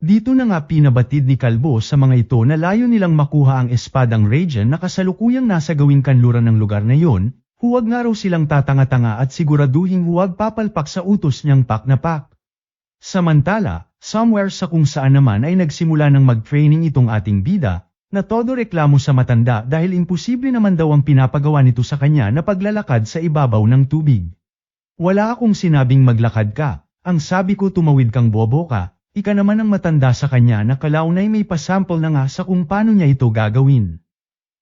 Dito na nga pinabatid ni Kalbo sa mga ito na layo nilang makuha ang espadang Raging na kasalukuyang nasa gawing kanluran ng lugar na yon, huwag nga raw silang tatanga-tanga at siguraduhin huwag papalpak sa utos niyang pak na pak. Samantala, somewhere sa kung saan naman ay nagsimula ng mag-training itong ating bida, na todo reklamo sa matanda dahil imposible naman daw ang pinapagawa nito sa kanya na paglalakad sa ibabaw ng tubig. Wala akong sinabing maglakad ka, ang sabi ko tumawid kang bobo ka. Ika naman ang matanda sa kanya na kalaunay may pasample na nga sa kung paano niya ito gagawin.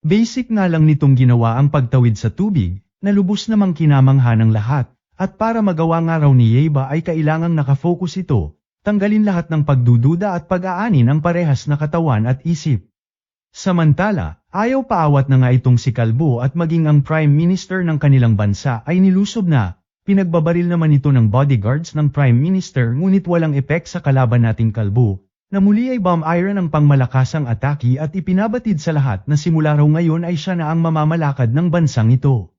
Basic nga lang nitong ginawa ang pagtawid sa tubig, na lubos namang kinamangha ng lahat, at para magawa nga raw ni Yeba ay kailangang nakafocus ito, tanggalin lahat ng pagdududa at pag-aani ng parehas na katawan at isip. Samantala, ayaw paawat na nga itong si Kalbo at maging ang Prime Minister ng kanilang bansa ay nilusob na. Pinagbabaril naman ito ng bodyguards ng Prime Minister ngunit walang epek sa kalaban nating Kalbo, na muli ay bomb iron ang pangmalakasang atake at ipinabatid sa lahat na simula raw ngayon ay siya na ang mamamalakad ng bansang ito.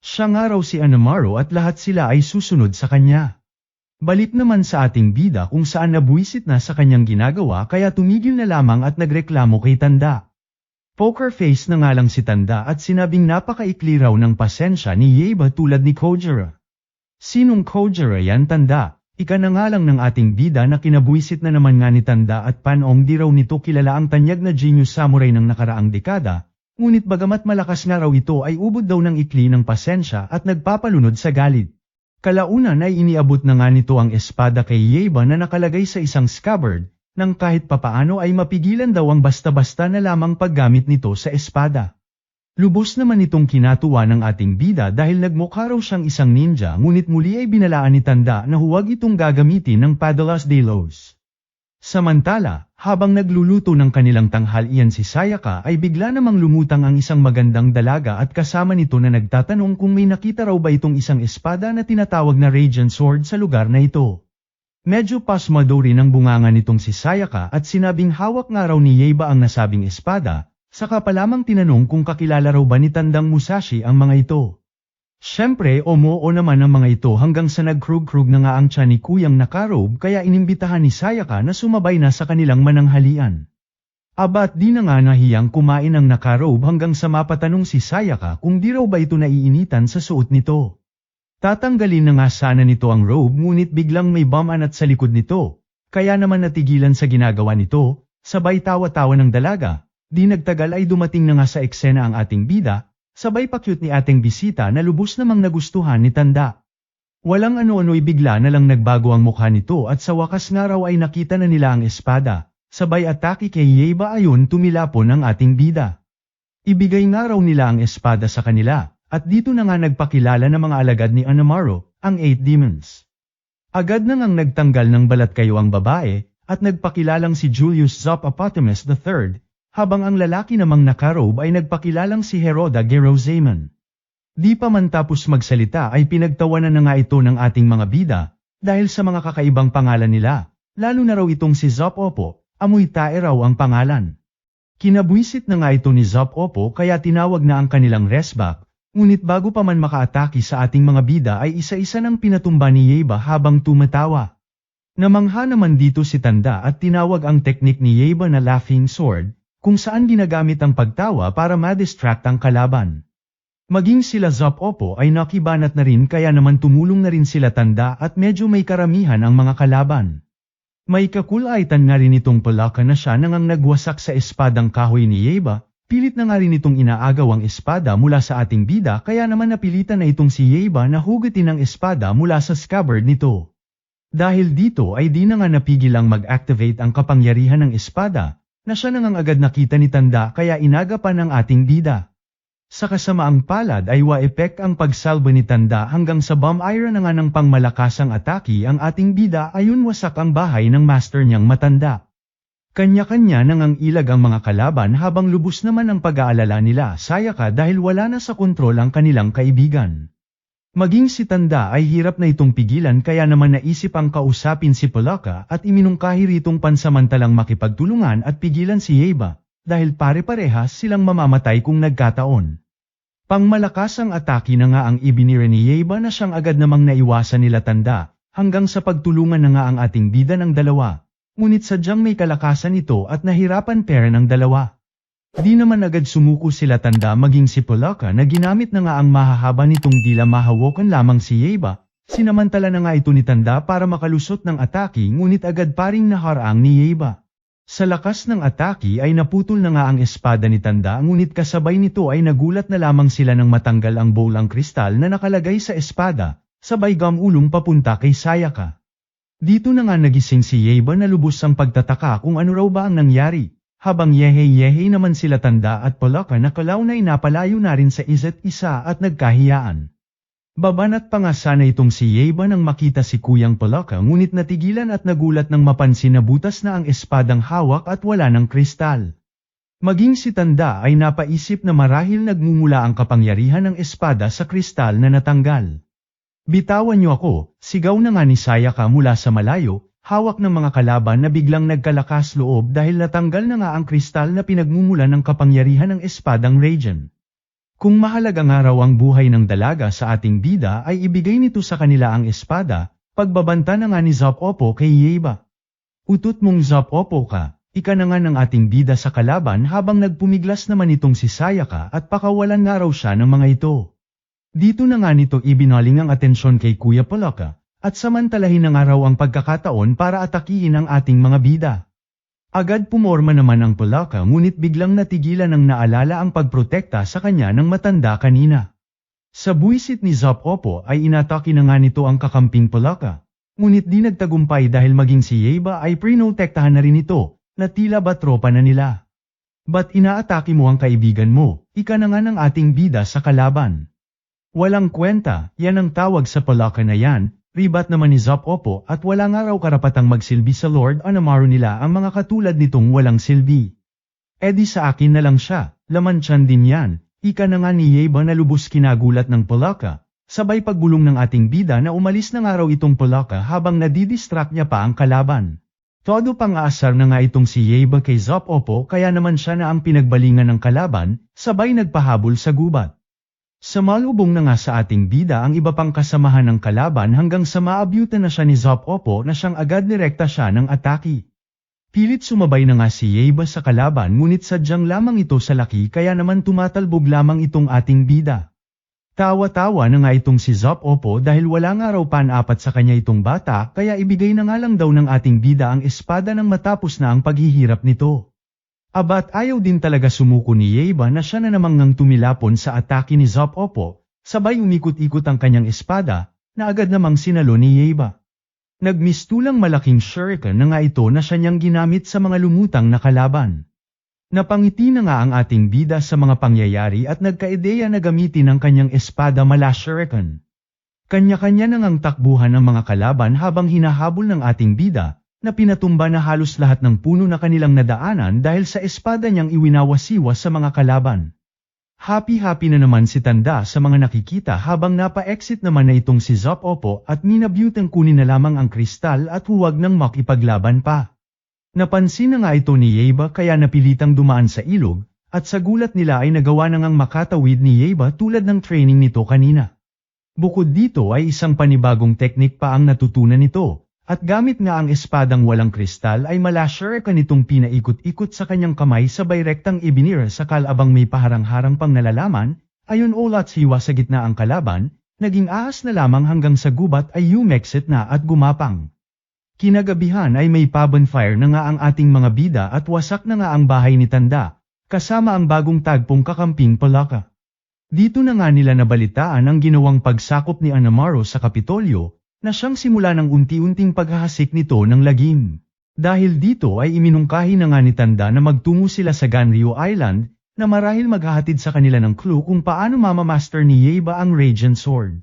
Siya nga raw si Anamaro at lahat sila ay susunod sa kanya. Balik naman sa ating bida kung saan nabuwisit na sa kanyang ginagawa kaya tumigil na lamang at nagreklamo kay Tanda. Poker face na nga lang si Tanda at sinabing napakaikli raw ng pasensya ni Yeba tulad ni Kojiro. Sinong Kojiro yan Tanda? Ika na nga lang ng ating bida na kinabuisit na naman nga ni Tanda at panong di raw nito kilala ang tanyag na genius samurai ng nakaraang dekada, ngunit bagamat malakas nga raw ito ay ubod daw ng ikli ng pasensya at nagpapalunod sa galit. Kalaunan ay iniabot na nga nito ang espada kay Yeba na nakalagay sa isang scabbard, nang kahit papaano ay mapigilan daw ang basta-basta na lamang paggamit nito sa espada. Lubos naman itong kinatuwa ng ating bida dahil nagmukha raw siyang isang ninja ngunit muli ay binalaan ni Tanda na huwag itong gagamitin ng Padalas de los. Samantala, habang nagluluto ng kanilang tanghalian si Sayaka ay bigla namang lumutang ang isang magandang dalaga at kasama nito na nagtatanong kung may nakita raw ba itong isang espada na tinatawag na Raging Sword sa lugar na ito. Medyo pasmado rin ang bunganga nitong si Sayaka at sinabing hawak nga raw ni Yeba ang nasabing espada. Saka pa lamang tinanong kung kakilala raw ba ni Tandang Musashi ang mga ito. Siyempre oo naman ang mga ito hanggang sa nagkrug-krug na nga ang tiyan ni Kuyang nakarob kaya inimbitahan ni Sayaka na sumabay na sa kanilang mananghalian. Abat di na nga nahiyang kumain ang nakarob hanggang sa mapatanong si Sayaka kung di raw ba ito naiinitan sa suot nito. Tatanggalin na nga sana nito ang robe ngunit biglang may bamanat sa likod nito, kaya naman natigilan sa ginagawa nito, sabay tawa-tawa ng dalaga. Di nagtagal ay dumating na nga sa eksena ang ating bida, sabay pa-cute ni ating bisita na lubos namang nagustuhan ni Tanda. Walang ano-ano'y bigla na lang nagbago ang mukha nito at sa wakas nga raw ay nakita na nila ang espada, sabay atake kay Yeba ayon tumilapon ang ating bida. Ibigay nga raw nila ang espada sa kanila, at dito na nga nagpakilala ng mga alagad ni Anamaro, ang 8 demons. Agad na ngang nagtanggal ng balat kayo ang babae, at nagpakilalang si Julius Zopopotamus III, habang ang lalaki namang nakarobe ay nagpakilalang si Heroda Gerozaman. Di pa man tapos magsalita ay pinagtawanan na nga ito ng ating mga bida, dahil sa mga kakaibang pangalan nila, lalo na raw itong si Zopopo, amoy tae raw ang pangalan. Kinabwisit na nga ito ni Zopopo kaya tinawag na ang kanilang resback, ngunit bago pa man makaatake sa ating mga bida ay isa-isa nang pinatumba ni Yeba habang tumatawa. Namangha naman dito si Tanda at tinawag ang teknik ni Yeba na Laughing Sword, kung saan ginagamit ang pagtawa para ma-distract ang kalaban. Maging sila Zopopo ay nakibanat na rin kaya naman tumulong na rin sila Tanda at medyo may karamihan ang mga kalaban. May kakulaitan nga rin itong palaka na siya nang nagwasak sa espadang kahoy ni Yeba, Pilit na nga rin itong inaagaw ang espada mula sa ating bida kaya naman napilitan na itong si Yeiba na hugutin ang espada mula sa scabbard nito. Dahil dito ay di na nga napigil ang mag-activate ang kapangyarihan ng espada, na siya nang agad nakita ni Tanda kaya inagapan ng ating bida. Sa kasamaang palad ay wa-epek ang pagsalba ni Tanda hanggang sa bomb iron na nga ng pangmalakasang atake ang ating bida ayon wasak ang bahay ng master niyang matanda. Kanya-kanya nang ang ilag ang mga kalaban habang lubos naman ang pag-aalala nila Sayaka dahil wala na sa kontrol ang kanilang kaibigan. Maging si Tanda ay hirap na itong pigilan kaya naman naisip ang kausapin si Palaka at iminungkahi ritong pansamantalang makipagtulungan at pigilan si Yeiba, dahil pare-parehas silang mamamatay kung nagkataon. Pangmalakas ang atake na nga ang ibinira ni Yeiba na siyang agad namang naiwasan nila Tanda, hanggang sa pagtulungan na nga ang ating bida ng dalawa. Ngunit sadyang may kalakasan ito at nahirapan pera ng dalawa. Di naman agad sumuko sila Tanda maging si Palaka na ginamit na nga ang mahahaba nitong dila mahawakan lamang si Yeiba, sinamantala na nga ito ni Tanda para makalusot ng atake ngunit agad paring naharang ni Yeiba. Sa lakas ng atake ay naputol na nga ang espada ni Tanda ngunit kasabay nito ay nagulat na lamang sila nang matanggal ang bowlang kristal na nakalagay sa espada, sabay gamulong papunta kay Sayaka. Dito na nga nagising si Yeiba na lubos ang pagtataka kung ano raw ba ang nangyari, habang yehe-yehe naman sila Tanda at Palaka na kalaunay napalayo na rin sa isa't isa at nagkahiyaan. Babanat pa nga sana itong si Yeiba nang makita si Kuyang Palaka ngunit natigilan at nagulat nang mapansin na butas na ang espadang hawak at wala ng kristal. Maging si Tanda ay napaisip na marahil nagmumula ang kapangyarihan ng espada sa kristal na natanggal. Bitawan niyo ako, sigaw na nga ni Sayaka mula sa malayo, hawak ng mga kalaban na biglang nagkalakas loob dahil natanggal na nga ang kristal na pinagmumulan ng kapangyarihan ng espadang Raiden. Kung mahalaga nga raw ang buhay ng dalaga sa ating bida ay ibigay nito sa kanila ang espada, pagbabanta na nga ni Zop-Opo kay Yeiba. Utot mong Zop-Opo ka, ika na nga ng ating bida sa kalaban habang nagpumiglas naman itong si Sayaka at pakawalan nga raw siya ng mga ito. Dito na nga nito ibinaling ang atensyon kay Kuya Palaka, at samantalahin na nga raw ang pagkakataon para atakihin ang ating mga bida. Agad pumorma naman ang Palaka ngunit biglang natigilan ng naalala ang pagprotekta sa kanya ng matanda kanina. Sa buwisit ni Zop-Opo ay inatake na nga nito ang kakamping Palaka, ngunit di nagtagumpay dahil maging si Yeiba ay prinotektahan na rin ito, na tila ba tropa na nila. Ba't inaatake mo ang kaibigan mo, ika na nga ng ating bida sa kalaban? Walang kwenta, yan ang tawag sa Palaka na yan, ribat naman ni Zop-Opo at wala nga raw karapatang magsilbi sa Lord Anamaru nila ang mga katulad nitong walang silbi. Di sa akin na lang siya, laman tiyan din yan, ika na nga ni Yeiba na lubos kinagulat ng Palaka, sabay pagbulong ng ating bida na umalis na nga raw itong Palaka habang nadidistract niya pa ang kalaban. Todo pang-aasar na nga itong si Yeiba kay Zop-Opo kaya naman siya na ang pinagbalingan ng kalaban, sabay nagpahabol sa gubat. Samalubong na nga sa ating bida ang iba pang kasamahan ng kalaban hanggang sa maabyutan na siya ni Zop-Opo na siyang agad nirekta siya ng atake. Pilit sumabay na nga si Yeiba sa kalaban ngunit sadyang lamang ito sa laki kaya naman tumatalbog lamang itong ating bida. Tawa-tawa na nga itong si Zop-Opo dahil wala nga raw pan-apat sa kanya itong bata kaya ibigay na nga lang daw ng ating bida ang espada nang matapos na ang paghihirap nito. Abat ayaw din talaga sumuko ni Yeiba na siya na namang ngang tumilapon sa atake ni Zop-Opo, sabay umikot-ikot ang kanyang espada, na agad namang sinalo ni Yeiba. Nagmistulang malaking shuriken na nga ito na siya niyang ginamit sa mga lumutang na kalaban. Napangiti na nga ang ating bida sa mga pangyayari at nagkaideya na gamitin ang kanyang espada mala shuriken. Kanya-kanya na ngang takbuhan ang mga kalaban habang hinahabol ng ating bida, na pinatumba na halos lahat ng puno na kanilang nadaanan dahil sa espada niyang iwinawasiwas sa mga kalaban. Happy-happy na naman si Tanda sa mga nakikita habang napa-exit naman na itong si Zop-Opo at minabyutang kunin na lamang ang kristal at huwag nang makipaglaban pa. Napansin na nga ito ni Yeiba kaya napilitang dumaan sa ilog, at sa gulat nila ay nagawa na ngang makatawid ni Yeiba tulad ng training nito kanina. Bukod dito ay isang panibagong teknik pa ang natutunan nito. At gamit nga ang espadang walang kristal ay malasher ka nitong pinaikot-ikot sa kanyang kamay sabay rektang ibinira sa kalabang may paharang-harang pang nalalaman, ayon ulat siwa sa gitna ang kalaban, naging ahas na lamang hanggang sa gubat ay umexit na at gumapang. Kinagabihan ay may pa-bonfire na nga ang ating mga bida at wasak na nga ang bahay ni Tanda, kasama ang bagong tagpong kakamping Palaka. Dito na nga nila nabalitaan ang ginawang pagsakop ni Anamaro sa Kapitolyo, na siyang simula ng unti-unting paghahasik nito ng lagim. Dahil dito ay iminungkahi na nga ni Tanda na magtungo sila sa Ganryo Island, na marahil maghahatid sa kanila ng clue kung paano mamamaster ni Yeiba ang Radiant Sword.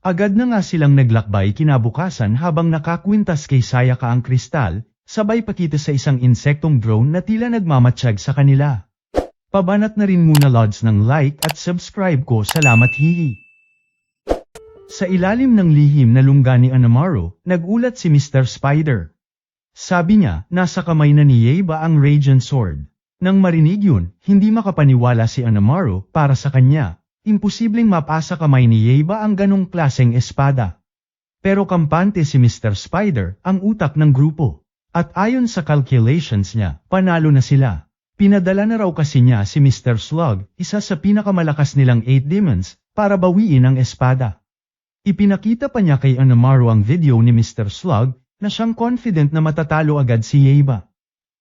Agad na nga silang naglakbay kinabukasan habang nakakwintas kay Sayaka ang kristal, sabay pakita sa isang insektong drone na tila nagmamatsyag sa kanila. Pabanat na rin muna lods ng like at subscribe ko, salamat hihi. Sa ilalim ng lihim na lungga ni Anamaro, nagulat si Mr. Spider. Sabi niya, nasa kamay na ni Yeiba ang Radiant Sword. Nang marinig yun, hindi makapaniwala si Anamaro para sa kanya. Imposibleng mapasa kamay ni Yeiba ang ganong klaseng espada. Pero kampante si Mr. Spider, ang utak ng grupo. At ayon sa calculations niya, panalo na sila. Pinadala na raw kasi niya si Mr. Slug, isa sa pinakamalakas nilang 8 demons, para bawiin ang espada. Ipinakita pa niya kay Anamaro ang video ni Mr. Slug, na siyang confident na matatalo agad si Yeiba.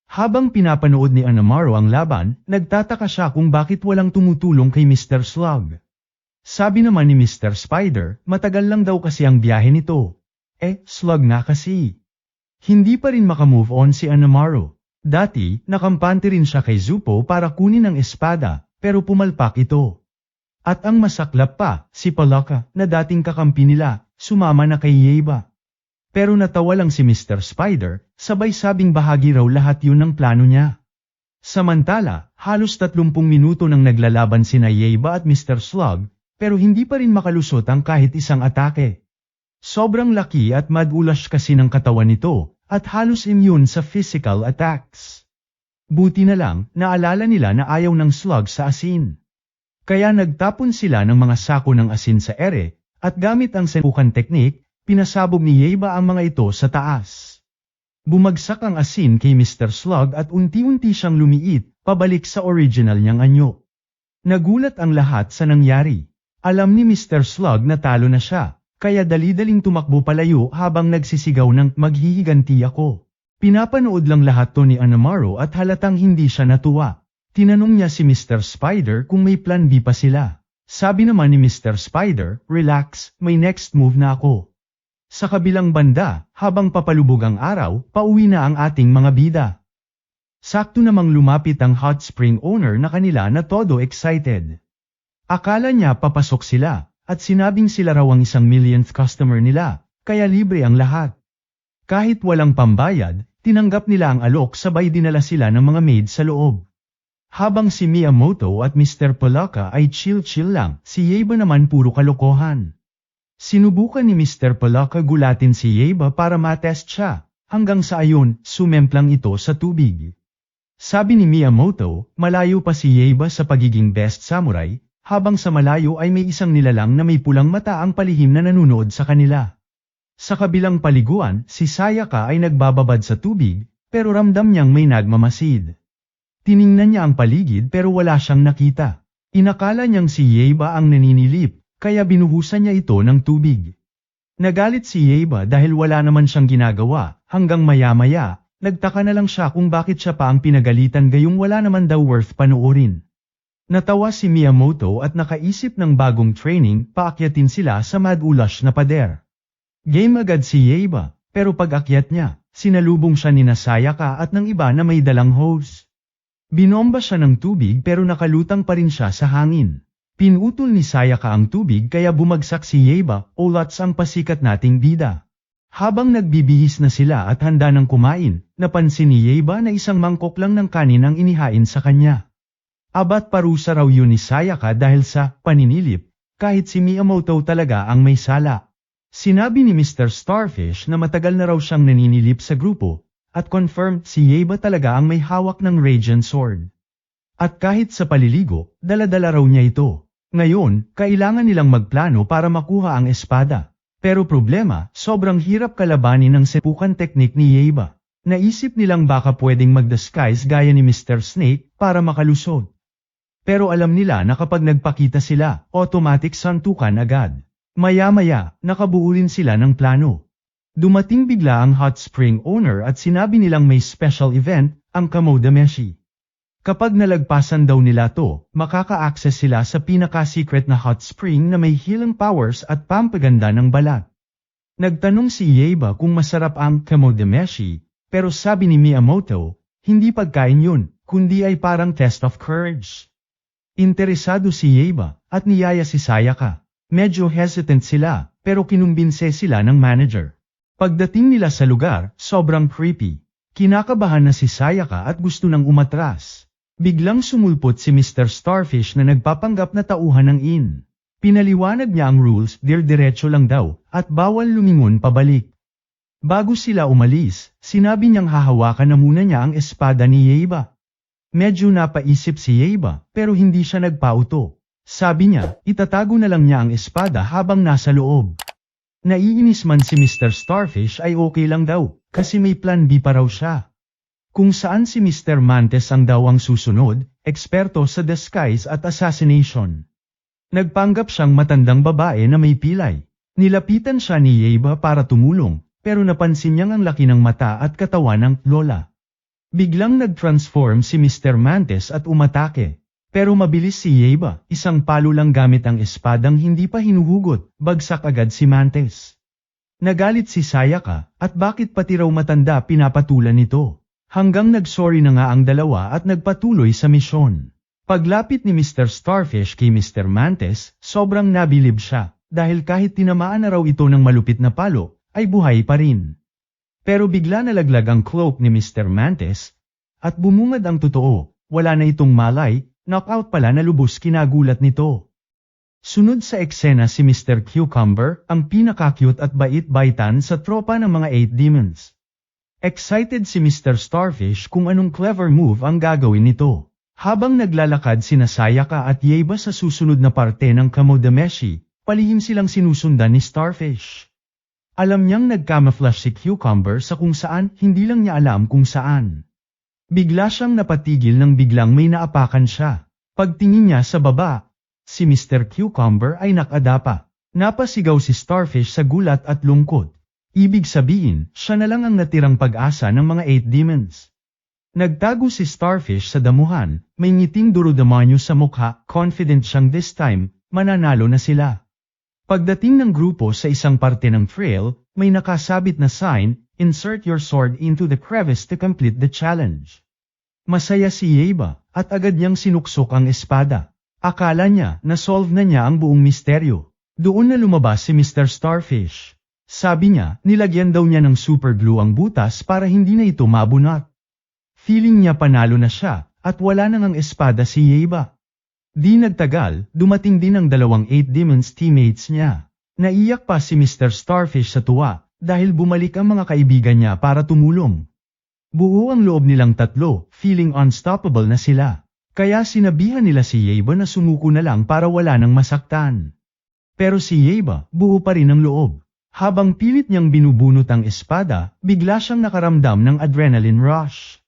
Habang pinapanood ni Anamaro ang laban, nagtataka siya kung bakit walang tumutulong kay Mr. Slug. Sabi naman ni Mr. Spider, matagal lang daw kasi ang biyahe nito. Slug na kasi. Hindi pa rin makamove on si Anamaro. Dati, nakampante rin siya kay Zupo para kunin ang espada, pero pumalpak ito. At ang masaklap pa, si Palaka, na dating kakampi nila, sumama na kay Yeiba. Pero natawa lang si Mr. Spider, sabay sabing bahagi raw lahat yun ng plano niya. Samantala, halos 30 minuto nang naglalaban sina Yeiba at Mr. Slug, pero hindi pa rin makalusot ang kahit isang atake. Sobrang laki at madulas kasi ng katawan nito, at halos immune sa physical attacks. Buti na lang, naalala nila na ayaw ng Slug sa asin. Kaya nagtapon sila ng mga sako ng asin sa ere, at gamit ang sepukan teknik, pinasabog ni Yeiba ang mga ito sa taas. Bumagsak ang asin kay Mr. Slug at unti-unti siyang lumiit, pabalik sa original niyang anyo. Nagulat ang lahat sa nangyari. Alam ni Mr. Slug na talo na siya, kaya dali-daling tumakbo palayo habang nagsisigaw ng maghihiganti ako. Pinapanood lang lahat to ni Anamaro at halatang hindi siya natuwa. Tinanong niya si Mr. Spider kung may plan B pa sila. Sabi naman ni Mr. Spider, relax, may next move na ako. Sa kabilang banda, habang papalubog ang araw, pauwi na ang ating mga bida. Sakto namang lumapit ang hot spring owner na kanila na todo excited. Akala niya papasok sila, at sinabing sila raw ang 1,000,000th customer nila, kaya libre ang lahat. Kahit walang pambayad, tinanggap nila ang alok sabay dinala sila ng mga maid sa loob. Habang si Miyamoto at Mr. Palaka ay chill-chill lang, si Yeiba naman puro kalokohan. Sinubukan ni Mr. Palaka gulatin si Yeiba para matest siya, hanggang sa ayon, sumemplang ito sa tubig. Sabi ni Miyamoto, malayo pa si Yeiba sa pagiging best samurai, habang sa malayo ay may isang nilalang na may pulang mata ang palihim na nanunood sa kanila. Sa kabilang paliguan, si Sayaka ay nagbababad sa tubig, pero ramdam niyang may nagmamasid. Tiningnan niya ang paligid pero wala siyang nakita. Inakala niyang si Yeiba ang naninilip, kaya binuhusan niya ito ng tubig. Nagalit si Yeiba dahil wala naman siyang ginagawa, hanggang maya-maya, nagtaka na lang siya kung bakit siya pa ang pinagalitan gayong wala naman daw worth panoorin. Natawa si Miyamoto at nakaisip ng bagong training, paakyatin sila sa madulash na pader. Game agad si Yeiba, pero pag-akyat niya, sinalubong siya ni Sayaka at ng iba na may dalang hose. Binomba siya ng tubig pero nakalutang pa rin siya sa hangin. Pinutol ni Sayaka ang tubig kaya bumagsak si Yeiba, o lots ang pasikat nating bida. Habang nagbibihis na sila at handa ng kumain, napansin ni Yeiba na isang mangkok lang ng kanin ang inihain sa kanya. Abat parusa raw yun ni Sayaka dahil sa paninilip, kahit si Miyamoto talaga ang may sala. Sinabi ni Mr. Starfish na matagal na raw siyang naninilip sa grupo, at confirmed si Yeiba talaga ang may hawak ng Radiant Sword. At kahit sa paliligo, dala-dala raw niya ito. Ngayon, kailangan nilang magplano para makuha ang espada. Pero problema, sobrang hirap kalabanin ng sepukan teknik ni Yeiba. Naisip nilang baka pwedeng mag-disguise gaya ni Mr. Snake para makalusot. Pero alam nila na kapag nagpakita sila, automatic santukan agad. Maya-maya, nakabuo rin sila ng plano. Dumating bigla ang hot spring owner at sinabi nilang may special event, ang Kamodameshi. Kapag nalagpasan daw nila to, makaka-access sila sa pinaka-secret na hot spring na may healing powers at pampaganda ng balat. Nagtanong si Yeiba kung masarap ang kamodameshi, pero sabi ni Miyamoto, hindi pagkain yun, kundi ay parang test of courage. Interesado si Yeiba at niyaya si Sayaka. Medyo hesitant sila, pero kinumbinse sila ng manager. Pagdating nila sa lugar, sobrang creepy. Kinakabahan na si Sayaka at gusto nang umatras. Biglang sumulpot si Mr. Starfish na nagpapanggap na tauhan ng inn. Pinaliwanag niya ang rules, diretso lang daw, at bawal lumingon pabalik. Bago sila umalis, sinabi niyang hahawakan na muna niya ang espada ni Yeiba. Medyo napaisip si Yeiba, pero hindi siya nagpauto. Sabi niya, itatago na lang niya ang espada habang nasa loob. Naiinis man si Mr. Starfish ay okay lang daw, kasi may plan B pa raw siya. Kung saan si Mr. Mantes ang daw ang susunod, eksperto sa disguise at assassination. Nagpanggap siyang matandang babae na may pilay. Nilapitan siya ni Yeiba para tumulong, pero napansin niyang ang laki ng mata at katawan ng lola. Biglang nag-transform si Mr. Mantes at umatake. Pero mabilis si Yeiba, isang palo lang gamit ang espadang hindi pa hinuhugot, bagsak agad si Mantes. Nagalit si Sayaka, at bakit pati raw matanda pinapatulan nito. Hanggang nagsorry na nga ang dalawa at nagpatuloy sa misyon. Paglapit ni Mr. Starfish kay Mr. Mantes, sobrang nabilib siya, dahil kahit tinamaan na raw ito ng malupit na palo, ay buhay pa rin. Pero bigla nalaglag ang cloak ni Mr. Mantes, at bumungad ang totoo, wala na itong malay, knockout pala na lubos kinagulat nito. Sunod sa eksena si Mr. Cucumber, ang pinaka-cute at bait-baitan sa tropa ng mga 8 demons. Excited si Mr. Starfish kung anong clever move ang gagawin nito. Habang naglalakad sina Sayaka at Yeiba sa susunod na parte ng Kamodameshi, palihim silang sinusundan ni Starfish. Alam niyang nag-camouflage si Cucumber sa kung saan, hindi lang niya alam kung saan. Bigla siyang napatigil nang biglang may naapakan siya. Pagtingin niya sa baba, si Mr. Cucumber ay nakadapa. Napasigaw si Starfish sa gulat at lungkot. Ibig sabihin, siya na lang ang natirang pag-asa ng mga 8 demons. Nagtago si Starfish sa damuhan, may ngiting duro-demonyo sa mukha, confident siyang this time, mananalo na sila. Pagdating ng grupo sa isang parte ng trail, may nakasabit na sign, insert your sword into the crevice to complete the challenge. Masaya si Yeiba, at agad niyang sinuksok ang espada. Akala niya, na-solve na niya ang buong misteryo. Doon na lumabas si Mr. Starfish. Sabi niya, nilagyan daw niya ng super glue ang butas para hindi na ito mabunot. Feeling niya panalo na siya, at wala nang ang espada si Yeiba. Di nagtagal, dumating din ang dalawang 8 demons teammates niya. Naiyak pa si Mr. Starfish sa tuwa, dahil bumalik ang mga kaibigan niya para tumulong. Buo ang loob nilang tatlo, feeling unstoppable na sila. Kaya sinabihan nila si Yeiba na sumuko na lang para wala nang masaktan. Pero si Yeiba, buo pa rin ang loob. Habang pilit niyang binubunot ang espada, bigla siyang nakaramdam ng adrenaline rush.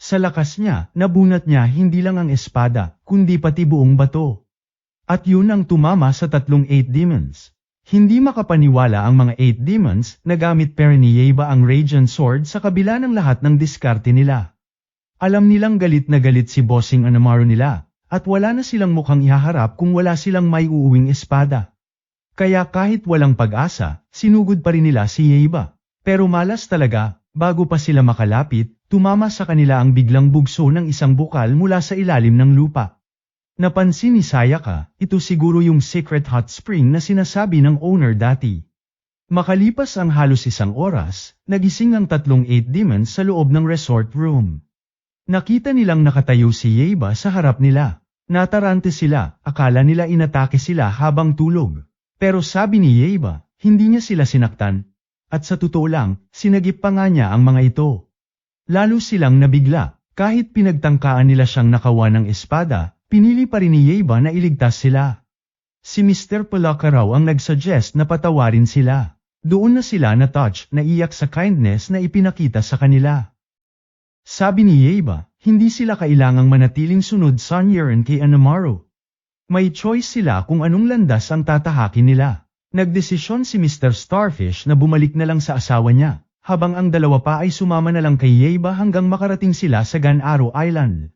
Sa lakas niya, nabunot niya hindi lang ang espada, kundi pati buong bato. At yun ang tumama sa tatlong 8 demons. Hindi makapaniwala ang mga 8 demons na gamit pa rin ni Yeiba ang Radiant Sword sa kabila ng lahat ng diskarte nila. Alam nilang galit na galit si Bossing Anamaru nila, at wala na silang mukhang ihaharap kung wala silang may uuwing espada. Kaya kahit walang pag-asa, sinugod pa rin nila si Yeiba. Pero malas talaga, bago pa sila makalapit, tumama sa kanila ang biglang bugso ng isang bukal mula sa ilalim ng lupa. Napansin ni Sayaka, ito siguro yung secret hot spring na sinasabi ng owner dati. Makalipas ang halos isang oras, nagising ang tatlong 8 demons sa loob ng resort room. Nakita nilang nakatayo si Yeiba sa harap nila. Natarante sila, akala nila inatake sila habang tulog. Pero sabi ni Yeiba, hindi niya sila sinaktan. At sa totoo lang, sinagip pa nga niya ang mga ito. Lalo silang nabigla, kahit pinagtangkaan nila siyang nakawa ng espada, pinili pa rin ni Yeiba na iligtas sila. Si Mr. Palaka raw ang nagsuggest na patawarin sila. Doon na sila na-touch, naiyak sa kindness na ipinakita sa kanila. Sabi ni Yeiba, hindi sila kailangang manatiling sunod sa Niren kay Anamaru. May choice sila kung anong landas ang tatahakin nila. Nagdesisyon si Mr. Starfish na bumalik na lang sa asawa niya, habang ang dalawa pa ay sumama na lang kay Yeiba hanggang makarating sila sa Ganaro Island.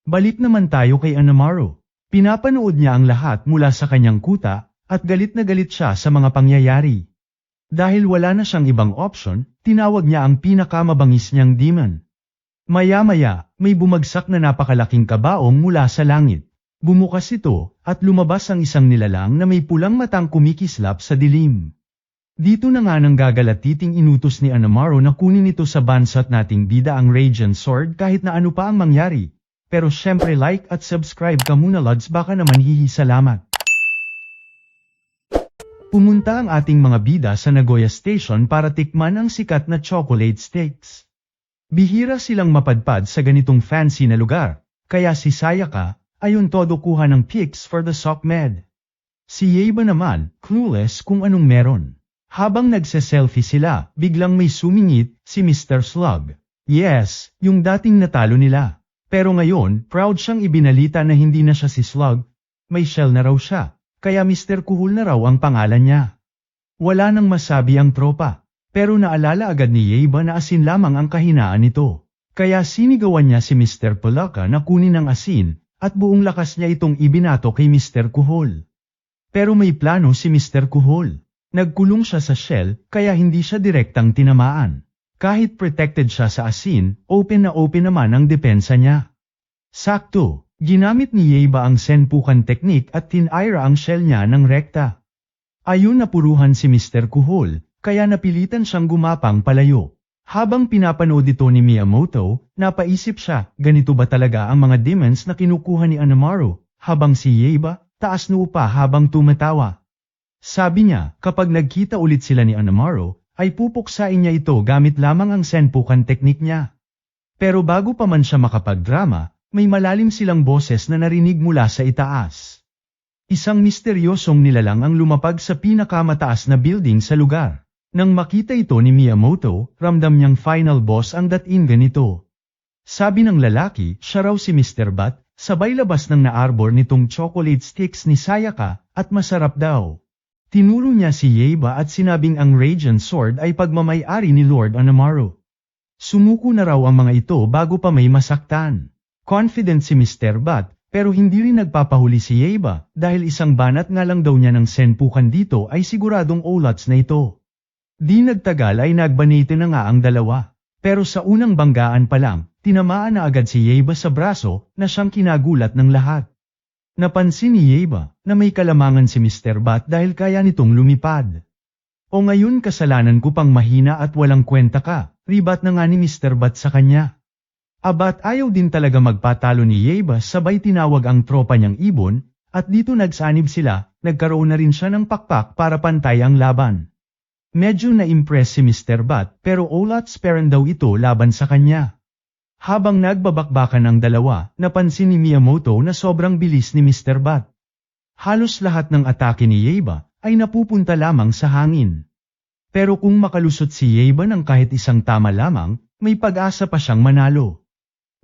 Balik naman tayo kay Anamaru. Pinapanood niya ang lahat mula sa kanyang kuta, at galit na galit siya sa mga pangyayari. Dahil wala na siyang ibang option, tinawag niya ang pinakamabangis niyang demon. Maya-maya, may bumagsak na napakalaking kabaong mula sa langit. Bumukas ito, at lumabas ang isang nilalang na may pulang matang kumikislap sa dilim. Dito na nga nang gagalatiting inutos ni Anamaru na kunin ito sa bansat nating bida ang Radiant Sword kahit na ano pa ang mangyari. Pero syempre like at subscribe ka muna Lods, baka naman salamat. Pumunta ang ating mga bida sa Nagoya Station para tikman ang sikat na chocolate steaks. Bihira silang mapadpad sa ganitong fancy na lugar, kaya si Sayaka, ayun todo kuha ng pics for the SOCMED. Si Yeiba naman, clueless kung anong meron. Habang nagse-selfie sila, biglang may sumingit, si Mr. Slug. Yes, yung dating natalo nila. Pero ngayon, proud siyang ibinalita na hindi na siya si Slug. May shell na raw siya, kaya Mr. Kuhul na raw ang pangalan niya. Wala nang masabi ang tropa, pero naalala agad ni Yeiba na asin lamang ang kahinaan nito. Kaya sinigawan niya si Mr. Palaka na kunin ang asin, at buong lakas niya itong ibinato kay Mr. Kuhul. Pero may plano si Mr. Kuhul. Nagkulong siya sa shell, kaya hindi siya direktang tinamaan. Kahit protected siya sa asin, open na open naman ang depensa niya. Sakto, ginamit ni Yeiba ang senpukan technique at tinira ang shell niya ng rekta. Ayun napuruhan si Mr. Kuhul, kaya napilitan siyang gumapang palayo. Habang pinapanood ito ni Miyamoto, napaisip siya, ganito ba talaga ang mga demons na kinukuha ni Anamaru, habang si Yeiba, taas noo pa habang tumatawa. Sabi niya, kapag nagkita ulit sila ni Anamaru, ay pupuksain niya ito gamit lamang ang senpukan technique niya. Pero bago pa man siya makapagdrama, may malalim silang boses na narinig mula sa itaas. Isang misteryosong nilalang ang lumapag sa pinakamataas na building sa lugar. Nang makita ito ni Miyamoto, ramdam niyang final boss ang dating ganito. Sabi ng lalaki, siya raw si Mr. Bat, sabay labas ng naarbor nitong chocolate sticks ni Sayaka, at masarap daw. Tinuro niya si Yeiba at sinabing ang Radiant Sword ay pagmamay-ari ni Lord Anamaru. Sumuko na raw ang mga ito bago pa may masaktan. Confident si Mr. Bat, pero hindi rin nagpapahuli si Yeiba dahil isang banat nga lang daw niya ng senpukan dito ay siguradong olats na ito. Di nagtagal ay nagbanite na nga ang dalawa. Pero sa unang banggaan pa lang, tinamaan na agad si Yeiba sa braso na siyang kinagulat ng lahat. Napansin ni Yeiba na may kalamangan si Mr. Bat dahil kaya nitong lumipad. O ngayon kasalanan ko pang mahina at walang kwenta ka, ribat na nga ni Mr. Bat sa kanya. Abat ayaw din talaga magpatalo ni Yeiba sabay tinawag ang tropa niyang ibon, at dito nagsanib sila, nagkaroon na rin siya ng pakpak para pantay ang laban. Medyo na-impress si Mr. Bat pero olats parent daw ito laban sa kanya. Habang nagbabakbakan ang dalawa, napansin ni Miyamoto na sobrang bilis ni Mr. Bat. Halos lahat ng atake ni Yeiba ay napupunta lamang sa hangin. Pero kung makalusot si Yeiba ng kahit isang tama lamang, may pag-asa pa siyang manalo.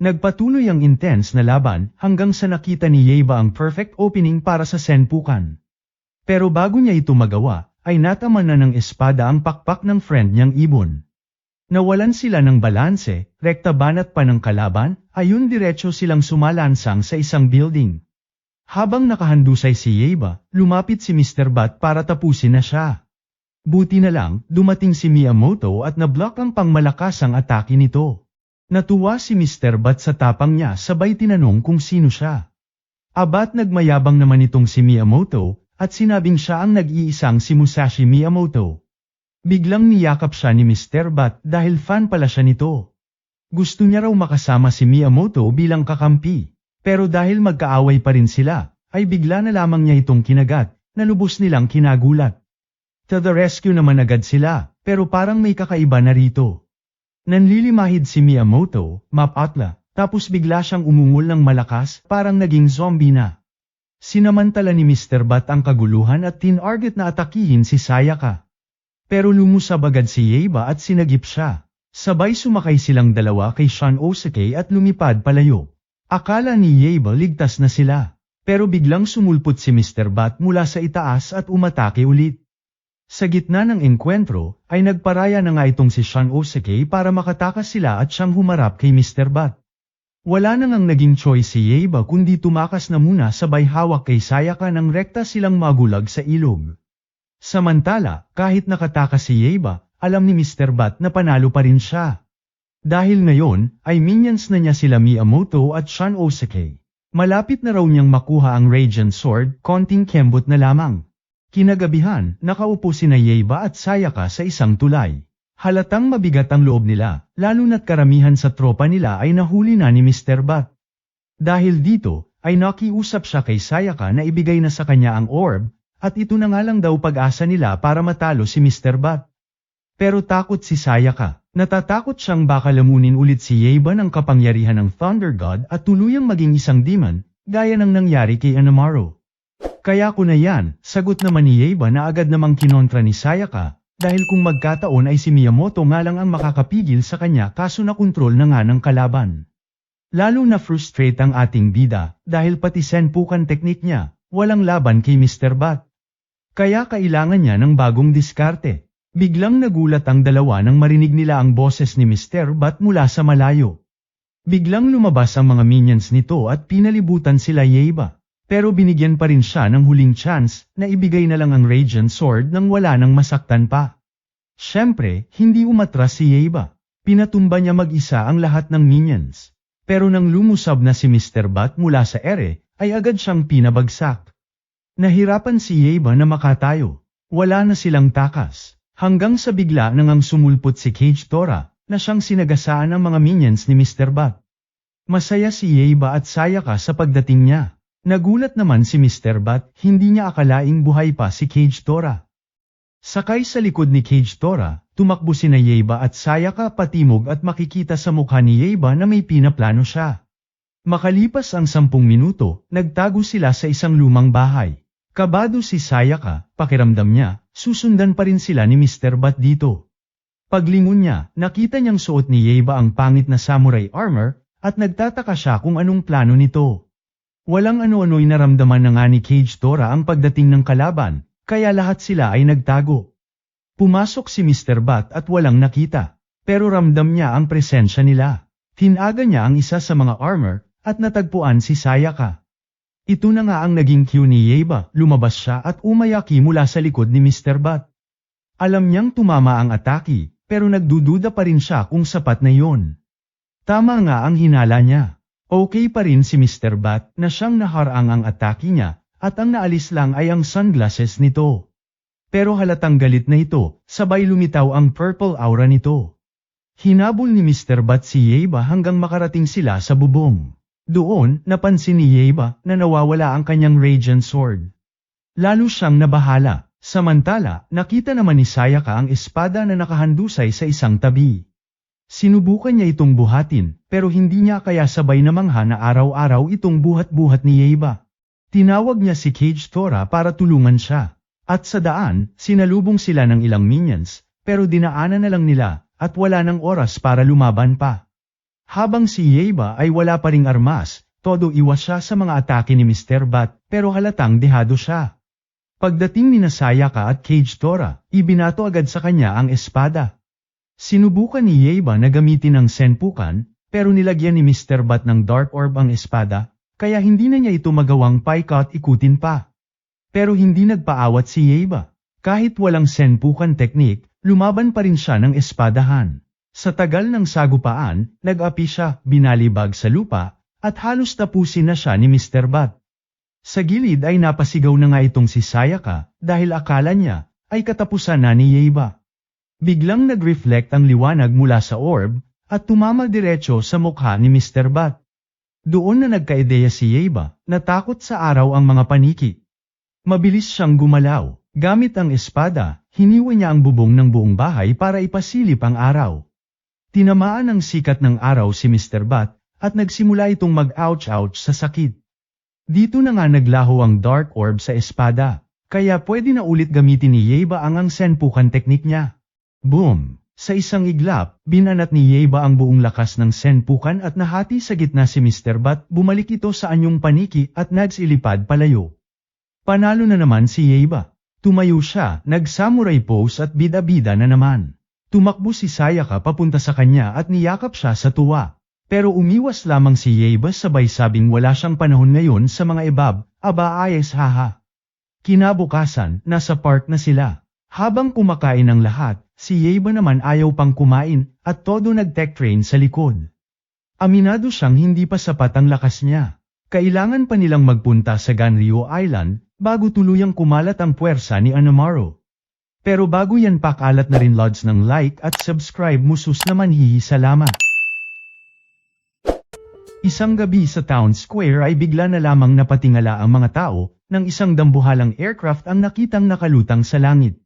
Nagpatuloy ang intense na laban hanggang sa nakita ni Yeiba ang perfect opening para sa senpukan. Pero bago niya ito magawa, ay nataman na ng espada ang pakpak ng friend niyang ibon. Nawalan sila ng balanse, rekta banat pa ng kalaban, ayun diretso silang sumalansang sa isang building. Habang nakahandusay si Yeiba, lumapit si Mr. Bat para tapusin na siya. Buti na lang, dumating si Miyamoto at nablock ang pangmalakasang atake nito. Natuwa si Mr. Bat sa tapang niya sabay tinanong kung sino siya. Abat nagmayabang naman itong si Miyamoto, at sinabing siya ang nag-iisang si Musashi Miyamoto. Biglang niyakap siya ni Mr. Bat dahil fan pala siya nito. Gusto niya raw makasama si Miyamoto bilang kakampi, pero dahil magkaaway pa rin sila, ay bigla na lamang niya itong kinagat, na lubos nilang kinagulat. To the rescue naman agad sila, pero parang may kakaiba na rito. Nanlilimahid si Miyamoto, mapatla, tapos bigla siyang umungol ng malakas, parang naging zombie na. Sinamantala ni Mr. Bat ang kaguluhan at tinarget na atakihin si Sayaka. Pero lumusab agad si Yeiba at sinagip siya. Sabay sumakay silang dalawa kay Shanosuke at lumipad palayo. Akala ni Yeiba ligtas na sila. Pero biglang sumulpot si Mr. Bat mula sa itaas at umatake ulit. Sa gitna ng enkwentro, ay nagparaya na nga itong si Shanosuke para makatakas sila at siyang humarap kay Mr. Bat. Wala na ngang naging choice si Yeiba kundi tumakas na muna sabay hawak kay Sayaka nang rekta silang magulag sa ilog. Samantala, kahit nakatakas si Yeiba, alam ni Mr. Bat na panalo pa rin siya. Dahil ngayon, ay minions na niya sila Miyamoto at Shanosuke. Malapit na raw niyang makuha ang Radiant Sword, konting kembot na lamang. Kinagabihan, nakaupo sina Yeiba at Sayaka sa isang tulay. Halatang mabigat ang loob nila, lalo na't karamihan sa tropa nila ay nahuli na ni Mr. Bat. Dahil dito, ay nakiusap siya kay Sayaka na ibigay na sa kanya ang orb, at ito na nga lang daw pag-asa nila para matalo si Mr. Bat. Pero takot si Sayaka, natatakot siyang baka lamunin ulit si Yeiba ng kapangyarihan ng Thunder God at tuluyang maging isang demon, gaya ng nangyari kay Anamaru. Kaya ko na yan, sagot naman ni Yeiba na agad namang kinontra ni Sayaka, dahil kung magkataon ay si Miyamoto nga lang ang makakapigil sa kanya kaso nakontrol na nga ng kalaban. Lalo na frustrate ang ating bida, dahil pati senpukan teknik niya, walang laban kay Mr. Bat. Kaya kailangan niya ng bagong diskarte. Biglang nagulat ang dalawa nang marinig nila ang boses ni Mr. Bat mula sa malayo. Biglang lumabas ang mga minions nito at pinalibutan sila Yeiba. Pero binigyan pa rin siya ng huling chance na ibigay na lang ang Radiant Sword nang wala nang masaktan pa. Siyempre, hindi umatras si Yeiba. Pinatumba niya mag-isa ang lahat ng minions. Pero nang lumusab na si Mr. Bat mula sa ere, ay agad siyang pinabagsak. Nahirapan si Yeiba na makatayo. Wala na silang takas. Hanggang sa bigla nang sumulpot si Cage Tora, na siyang sinagasaan ang mga minions ni Mr. Bat. Masaya si Yeiba at Sayaka sa pagdating niya. Nagulat naman si Mr. Bat, hindi niya akalaing buhay pa si Cage Tora. Sakay sa likod ni Cage Tora, tumakbo sina Yeiba at Sayaka patimog at makikita sa mukha ni Yeiba na may pinaplano siya. Makalipas ang 10 minuto, nagtago sila sa isang lumang bahay. Kabado si Sayaka, pakiramdam niya, susundan pa rin sila ni Mr. Bat dito. Paglingon niya, nakita niyang suot ni Yeiba ang pangit na samurai armor, at nagtataka siya kung anong plano nito. Walang ano-ano'y naramdaman na nga ni Cage Tora ang pagdating ng kalaban, kaya lahat sila ay nagtago. Pumasok si Mr. Bat at walang nakita, pero ramdam niya ang presensya nila. Tinaga niya ang isa sa mga armor, at natagpuan si Sayaka. Ito na nga ang naging cue ni Yeiba, lumabas siya at umayaki mula sa likod ni Mr. Bat. Alam niyang tumama ang atake, pero nagdududa pa rin siya kung sapat na yon. Tama nga ang hinala niya. Okay pa rin si Mr. Bat na siyang naharang ang atake niya, at ang naalis lang ay ang sunglasses nito. Pero halatang galit na ito, sabay lumitaw ang purple aura nito. Hinabol ni Mr. Bat si Yeiba hanggang makarating sila sa bubong. Doon, napansin ni Yeiba na nawawala ang kanyang Radiant Sword. Lalo siyang nabahala, samantala nakita naman ni Sayaka ang espada na nakahandusay sa isang tabi. Sinubukan niya itong buhatin, pero hindi niya kaya sabay namangha na araw-araw itong buhat-buhat ni Yeiba. Tinawag niya si Cage Tora para tulungan siya. At sa daan, sinalubong sila ng ilang minions, pero dinaanan na lang nila, at wala ng oras para lumaban pa. Habang si Yeiba ay wala pa ring armas, todo iwas siya sa mga atake ni Mr. Bat, pero halatang dehado siya. Pagdating ni Sayaka at Cage Tora, ibinato agad sa kanya ang espada. Sinubukan ni Yeiba na gamitin ang senpukan, pero nilagyan ni Mr. Bat ng Dark Orb ang espada, kaya hindi na niya ito magawang paikot ikutin pa. Pero hindi nagpaawat si Yeiba. Kahit walang senpukan teknik, lumaban pa rin siya ng espadahan. Sa tagal ng sagupaan, nag-api siya, binalibag sa lupa, at halos tapusin na siya ni Mr. Bat. Sa gilid ay napasigaw na nga itong si Sayaka, dahil akala niya, ay katapusan na ni Yeiba. Biglang nag-reflect ang liwanag mula sa orb, at tumama diretso sa mukha ni Mr. Bat. Doon na nagkaideya si Yeiba, natakot sa araw ang mga paniki. Mabilis siyang gumalaw, gamit ang espada, hiniwa niya ang bubong ng buong bahay para ipasilip ang araw. Tinamaan ng sikat ng araw si Mr. Bat, at nagsimula itong mag-ouch-ouch sa sakit. Dito na nga naglaho ang Dark Orb sa espada, kaya pwede na ulit gamitin ni Yeiba ang senpukan teknik niya. Boom! Sa isang iglap, binanat ni Yeiba ang buong lakas ng senpukan at nahati sa gitna si Mr. Bat, bumalik ito sa anyong paniki at nagsilipad palayo. Panalo na naman si Yeiba. Tumayo siya, nag-samurai pose at bida-bida na naman. Tumakbo si Sayaka papunta sa kanya at niyakap siya sa tuwa. Pero umiwas lamang si Yeba sabay sabing wala siyang panahon ngayon sa mga ibab, ayes haha. Kinabukasan, nasa park na sila. Habang kumakain ang lahat, si Yeba naman ayaw pang kumain at todo nag-tech train sa likod. Aminado siyang hindi pa sapat ang lakas niya. Kailangan pa nilang magpunta sa Ganryo Island bago tuluyang kumalat ang puwersa ni Anamaro. Pero bago yan pakalat na rin lods ng like at subscribe musus naman salamat. Isang gabi sa town square ay bigla na lamang napatingala ang mga tao nang isang dambuhalang aircraft ang nakitang nakalutang sa langit.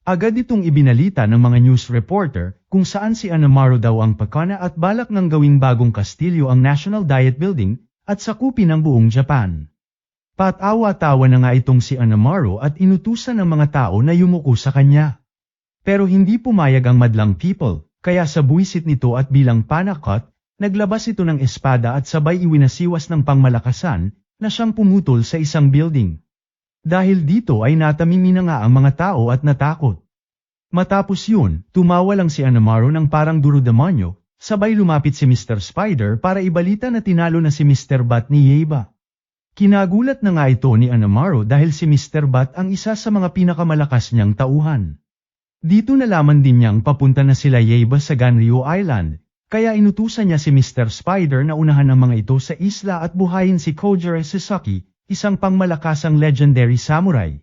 Agad itong ibinalita ng mga news reporter kung saan si Anamaro daw ang pakana at balak ng gawing bagong kastilyo ang National Diet Building at sakupin ang buong Japan. Patawa-tawa na nga itong si Anamaro at inutusan ng mga tao na yumuko sa kanya. Pero hindi pumayag ang madlang people, kaya sa buwisit nito at bilang panakot, naglabas ito ng espada at sabay iwinasiwas ng pangmalakasan na siyang pumutol sa isang building. Dahil dito ay natamimi na nga ang mga tao at natakot. Matapos yun, tumawa lang si Anamaro ng parang duro-demonyo, sabay lumapit si Mr. Spider para ibalita na tinalo na si Mr. Bat ni Yeba. Kinagulat na nga ito ni Anamaro dahil si Mr. Bat ang isa sa mga pinakamalakas niyang tauhan. Dito nalaman din niyang papunta na sila Yeba sa Ganryo Island, kaya inutusan niya si Mr. Spider na unahan ang mga ito sa isla at buhayin si Kojiro Sasaki, isang pangmalakasang legendary samurai.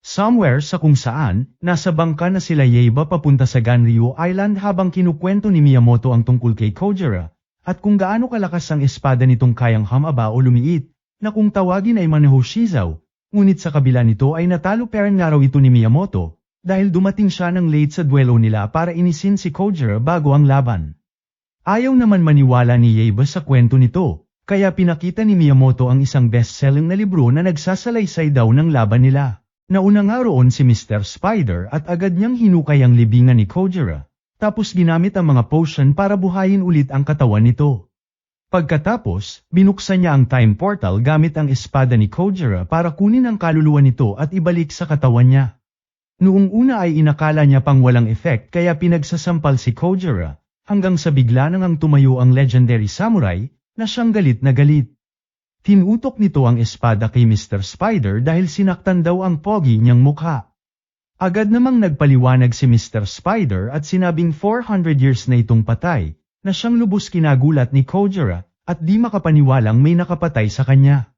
Somewhere sa kung saan, nasa bangka na sila Yeba papunta sa Ganryo Island habang kinukwento ni Miyamoto ang tungkol kay Kojiro, at kung gaano kalakas ang espada nitong kayang hamaba o lumiit, na kung tawagin ay Manaho Shizaw, ngunit sa kabila nito ay natalo parang nga raw ito ni Miyamoto, dahil dumating siya ng late sa duelo nila para inisin si Kojiro bago ang laban. Ayaw naman maniwala ni Yeba sa kwento nito, kaya pinakita ni Miyamoto ang isang best-selling na libro na nagsasalaysay daw ng laban nila. Nauna nga roon si Mr. Spider at agad niyang hinukay ang libingan ni Kojiro, tapos ginamit ang mga potion para buhayin ulit ang katawan nito. Pagkatapos, binuksan niya ang time portal gamit ang espada ni Kojiro para kunin ang kaluluwa nito at ibalik sa katawan niya. Noong una ay inakala niya pang walang effect kaya pinagsasampal si Kojiro, hanggang sa bigla nang tumayo ang legendary samurai, na siyang galit na galit. Tinutok nito ang espada kay Mr. Spider dahil sinaktan daw ang pogi niyang mukha. Agad namang nagpaliwanag si Mr. Spider at sinabing 400 years na itong patay, na siyang lubos kinagulat ni Kojiro, at di makapaniwalang may nakapatay sa kanya.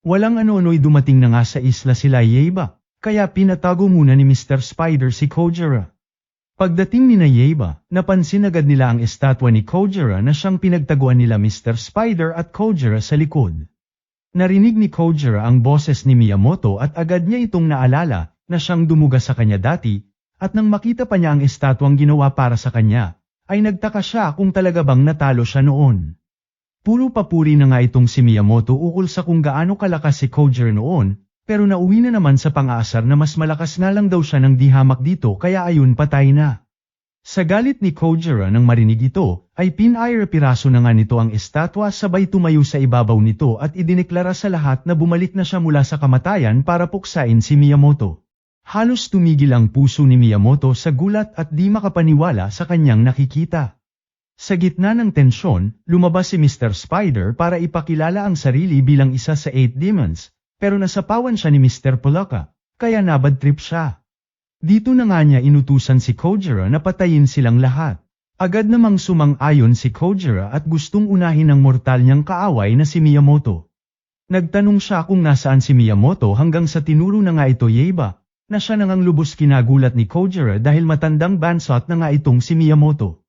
Walang ano-ano'y dumating na nga sa isla sila Yeba, kaya pinatago muna ni Mr. Spider si Kojiro. Pagdating ni Yeba, napansin agad nila ang estatwa ni Kojiro na siyang pinagtaguan nila Mr. Spider at Kojiro sa likod. Narinig ni Kojiro ang boses ni Miyamoto at agad niya itong naalala na siyang dumuga sa kanya dati, at nang makita pa niya ang estatwang ginawa para sa kanya, ay nagtaka siya kung talaga bang natalo siya noon. Puro papuri na nga itong si Miyamoto ukol sa kung gaano kalakas si Kojiro noon, pero nauwi na naman sa pang-aasar na mas malakas na lang daw siya ng dihamak dito kaya ayun patay na. Sa galit ni Kojiro nang marinig ito, ay pinaira-piraso na nga nito ang estatwa sabay tumayo sa ibabaw nito at idineklara sa lahat na bumalik na siya mula sa kamatayan para puksain si Miyamoto. Halos tumigil ang puso ni Miyamoto sa gulat at di makapaniwala sa kanyang nakikita. Sa gitna ng tensyon, lumabas si Mr. Spider para ipakilala ang sarili bilang isa sa 8 demons, pero nasapawan siya ni Mr. Polaka, kaya nabad trip siya. Dito na nga niya inutusan si Kojiro na patayin silang lahat. Agad namang sumang-ayon si Kojiro at gustong unahin ang mortal niyang kaaway na si Miyamoto. Nagtanong siya kung nasaan si Miyamoto hanggang sa tinuro na nga ito Yeba, na siya nang lubos kinagulat ni Kojiro dahil matandang bansot na nga itong si Miyamoto.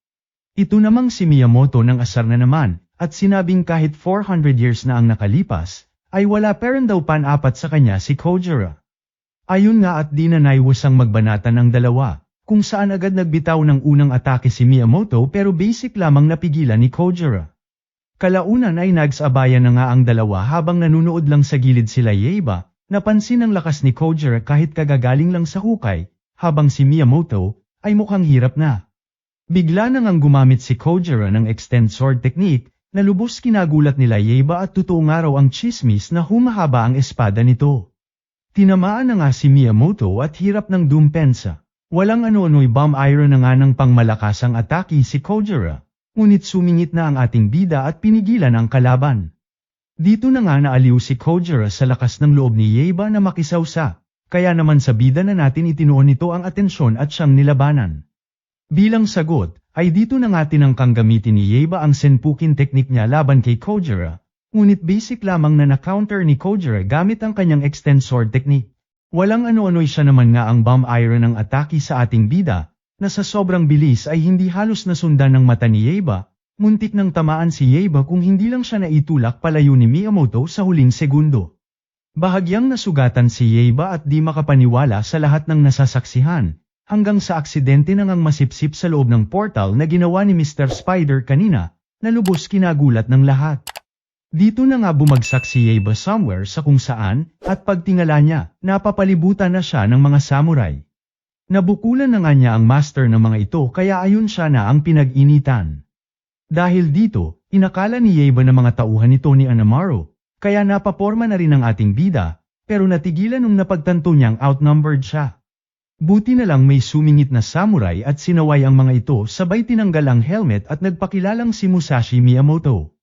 Ito namang si Miyamoto nang asar na naman, at sinabing kahit 400 years na ang nakalipas, ay wala pa rin daw pan-apat sa kanya si Kojiro. Ayun nga at di na naiwasang magbanatan ang dalawa, kung saan agad nagbitaw ng unang atake si Miyamoto pero basic lamang napigilan ni Kojiro. Kalaunan ay nagsabayan na nga ang dalawa habang nanunood lang sa gilid sila Yeba, napansin ang lakas ni Kojiro kahit kagagaling lang sa hukay, habang si Miyamoto ay mukhang hirap na. Bigla na ngang gumamit si Kojiro ng extend sword technique, na lubos kinagulat nila Yeba at totoong araw ang chismis na humahaba ang espada nito. Tinamaan na nga si Miyamoto at hirap ng dumpensa. Walang ano-ano'y bomb iron na nga ng pangmalakasang atake si Kojiro. ngunit sumingit na ang ating bida at pinigilan ang kalaban. Dito na nga naaliw si Kojiro sa lakas ng loob ni Yaiba na makisawsa, kaya naman sa bida na natin itinuon nito ang atensyon at siyang nilabanan. Bilang sagot, ay dito na nga tinangkang gamitin ni Yaiba ang senpukin teknik niya laban kay Kojiro, ngunit basic lamang na na-counter ni Kojiro gamit ang kanyang extensor technique. Walang ano-ano'y siya naman nga ang bomb iron ng atake sa ating bida, na sa sobrang bilis ay hindi halos nasundan ng mata ni Yaiba, muntik nang tamaan si Yaiba kung hindi lang siya naitulak palayo ni Miyamoto sa huling segundo. Bahagyang nasugatan si Yaiba at di makapaniwala sa lahat ng nasasaksihan, hanggang sa aksidente na ngang masipsip sa loob ng portal na ginawa ni Mr. Spider kanina, na lubos kinagulat ng lahat. Dito na nga bumagsak si Yaiba somewhere sa kung saan, at pagtingala niya, napapalibutan na siya ng mga samurai. Nabukulan na nga niya ang master ng mga ito kaya ayun siya na ang pinag-initan. Dahil dito, inakala ni Yaiba na mga tauhan ito ni Anamaru, kaya napaporma na rin ang ating bida, pero natigilan nung napagtanto niyang outnumbered siya. Buti na lang may sumingit na samurai at sinaway ang mga ito sabay tinanggal ang helmet at nagpakilalang si Musashi Miyamoto.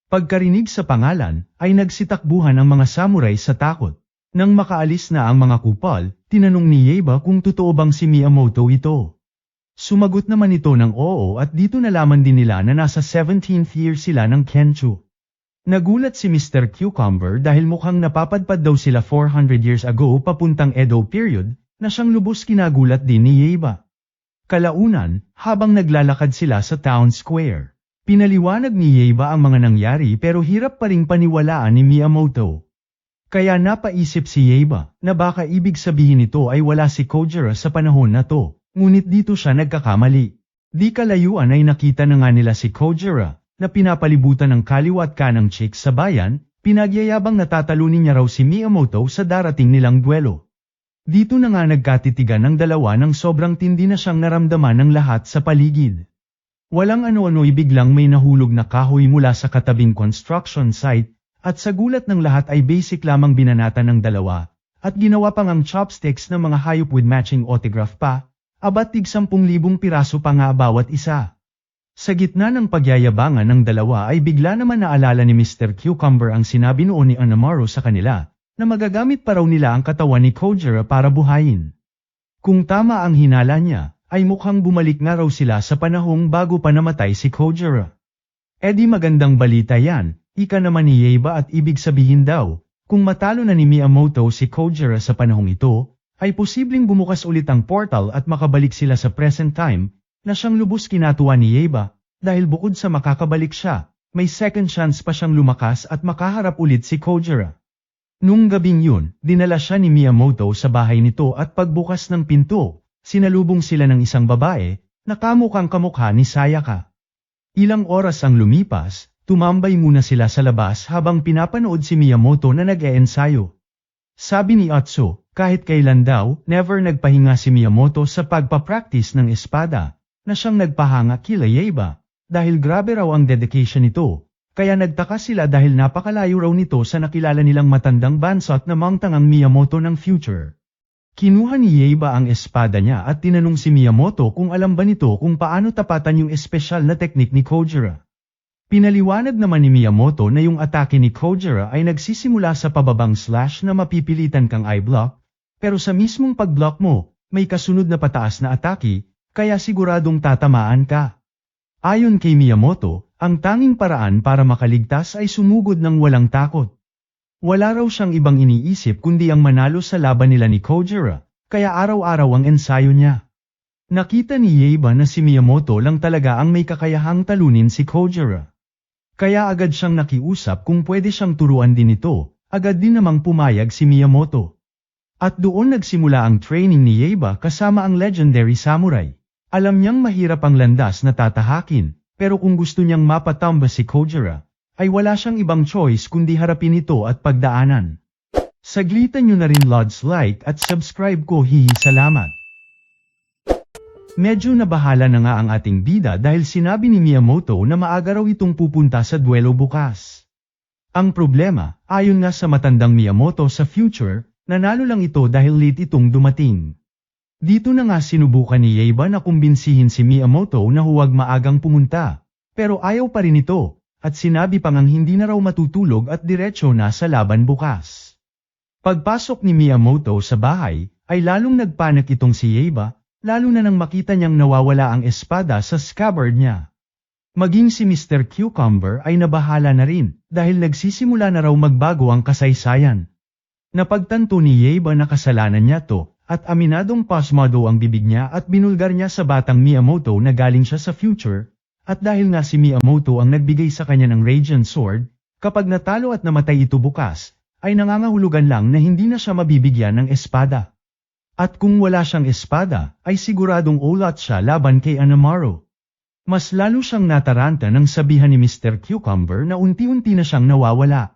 Pagkarinig sa pangalan, ay nagsitakbuhan ang mga samurai sa takot. Nang makaalis na ang mga kupal, tinanong ni Yaiba kung totoo bang si Miyamoto ito. Sumagot naman ito ng oo at dito nalaman din nila na nasa 17th year sila ng Kenchu. Nagulat si Mr. Cucumber dahil mukhang napapadpad daw sila 400 years ago papuntang Edo period, na siyang lubos kinagulat din ni Yaiba. Kalaunan, habang naglalakad sila sa town square, pinaliwanag ni Yaiba ang mga nangyari pero hirap pa ring paniwalaan ni Miyamoto. Kaya napaisip si Yaiba na baka ibig sabihin nito ay wala si Kojiro sa panahon na to, ngunit dito siya nagkakamali. Di kalayuan ay nakita na nga nila si Kojiro, na pinapalibutan ng kaliwa at kanang chicks sa bayan, pinagyayabang natatalunin niya raw si Miyamoto sa darating nilang duelo. Dito na nga nagkatitigan ng dalawa ng sobrang tindi na siyang naramdaman ng lahat sa paligid. Walang ano-ano'y biglang may nahulog na kahoy mula sa katabing construction site, at sa gulat ng lahat ay basic lamang binanatan ng dalawa, at ginawa pang ang chopsticks ng mga hayop with matching autograph pa, abat tig 10,000 piraso pa nga bawat isa. Sa gitna ng pagyayabangan ng dalawa ay bigla naman naalala ni Mr. Cucumber ang sinabi noon ni Anamaru sa kanila, na magagamit pa raw nila ang katawan ni Kojiro para buhayin. Kung tama ang hinala niya, ay mukhang bumalik nga raw sila sa panahong bago pa namatay si Kojiro. E di magandang balita yan. Ika naman ni Yaiba at ibig sabihin daw, kung matalo na ni Miyamoto si Kojiro sa panahong ito, ay posibleng bumukas ulit ang portal at makabalik sila sa present time, na siyang lubos kinatuwa ni Yaiba, dahil bukod sa makakabalik siya, may second chance pa siyang lumakas at makaharap ulit si Kojiro. Nung gabing yun, dinala siya ni Miyamoto sa bahay nito at pagbukas ng pinto, sinalubong sila ng isang babae, na kamukhang kamukha ni Sayaka. Ilang oras ang lumipas, tumambay muna sila sa labas habang pinapanood si Miyamoto na nag-eensayo. Sabi ni Atsu, kahit kailan daw, never nagpahinga si Miyamoto sa pagpapractice ng espada, na siyang nagpahanga kila Yaiba, dahil grabe raw ang dedication nito, kaya nagtaka sila dahil napakalayo raw nito sa nakilala nilang matandang bansot na mangtangang Miyamoto ng future. Kinuha ni Yaiba ang espada niya at tinanong si Miyamoto kung alam ba nito kung paano tapatan yung espesyal na teknik ni Kojiro. Pinaliwanag naman ni Miyamoto na yung atake ni Kojiro ay nagsisimula sa pababang slash na mapipilitan kang i-block, pero sa mismong pag-block mo, may kasunod na pataas na atake, kaya siguradong tatamaan ka. Ayon kay Miyamoto, ang tanging paraan para makaligtas ay sumugod ng walang takot. Wala raw siyang ibang iniisip kundi ang manalo sa laban nila ni Kojiro, kaya araw-araw ang ensayo niya. Nakita ni Yaiba na si Miyamoto lang talaga ang may kakayahang talunin si Kojiro. Kaya agad siyang nakiusap kung pwede siyang turuan din ito, agad din namang pumayag si Miyamoto. At doon nagsimula ang training ni Yaiba kasama ang legendary samurai. Alam niyang mahirap ang landas na tatahakin, pero kung gusto niyang mapatamba si Kojiro, ay wala siyang ibang choice kundi harapin ito at pagdaanan. Saglitan niyo na rin lods like at subscribe ko, hihi, salamat. Medyo nabahala na nga ang ating bida dahil sinabi ni Miyamoto na maaga raw itong pupunta sa duelo bukas. Ang problema, ayon nga sa matandang Miyamoto sa future, nanalo lang ito dahil late itong dumating. Dito na nga sinubukan ni Yaiba na kumbinsihin si Miyamoto na huwag maagang pumunta, Pero ayaw pa rin ito, at sinabi pang ang hindi na raw matutulog at diretsyo na sa laban bukas. Pagpasok ni Miyamoto sa bahay, ay lalong nagpanik itong si Yeiba, lalo na nang makita niyang nawawala ang espada sa scabbard niya. Maging si Mr. Cucumber ay nabahala na rin, dahil nagsisimula na raw magbago ang kasaysayan. Napagtanto ni Yeiba na kasalanan niya to, at aminadong pasmado ang bibig niya at binulgar niya sa batang Miyamoto na galing siya sa future, at dahil nga si Miyamoto ang nagbigay sa kanya ng Radiant Sword, kapag natalo at namatay ito bukas, ay nangangahulugan lang na hindi na siya mabibigyan ng espada. At kung wala siyang espada, ay siguradong ulat siya laban kay Anamaro. Mas lalo siyang nataranta nang sabihan ni Mr. Cucumber na unti-unti na siyang nawawala.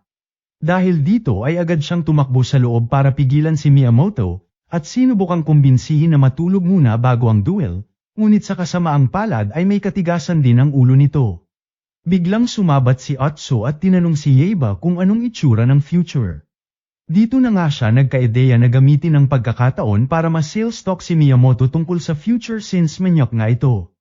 Dahil dito ay agad siyang tumakbo sa loob para pigilan si Miyamoto, at sinubukang kumbinsihin na matulog muna bago ang duel, ngunit sa kasamaang palad ay may katigasan din ang ulo nito. Biglang sumabat si Atsu at tinanong si Yeiba kung anong itsura ng future. Dito na nga siya nagka-ideya na gamitin ang pagkakataon para ma-sales talk si Miyamoto tungkol sa future since manyok nga ito.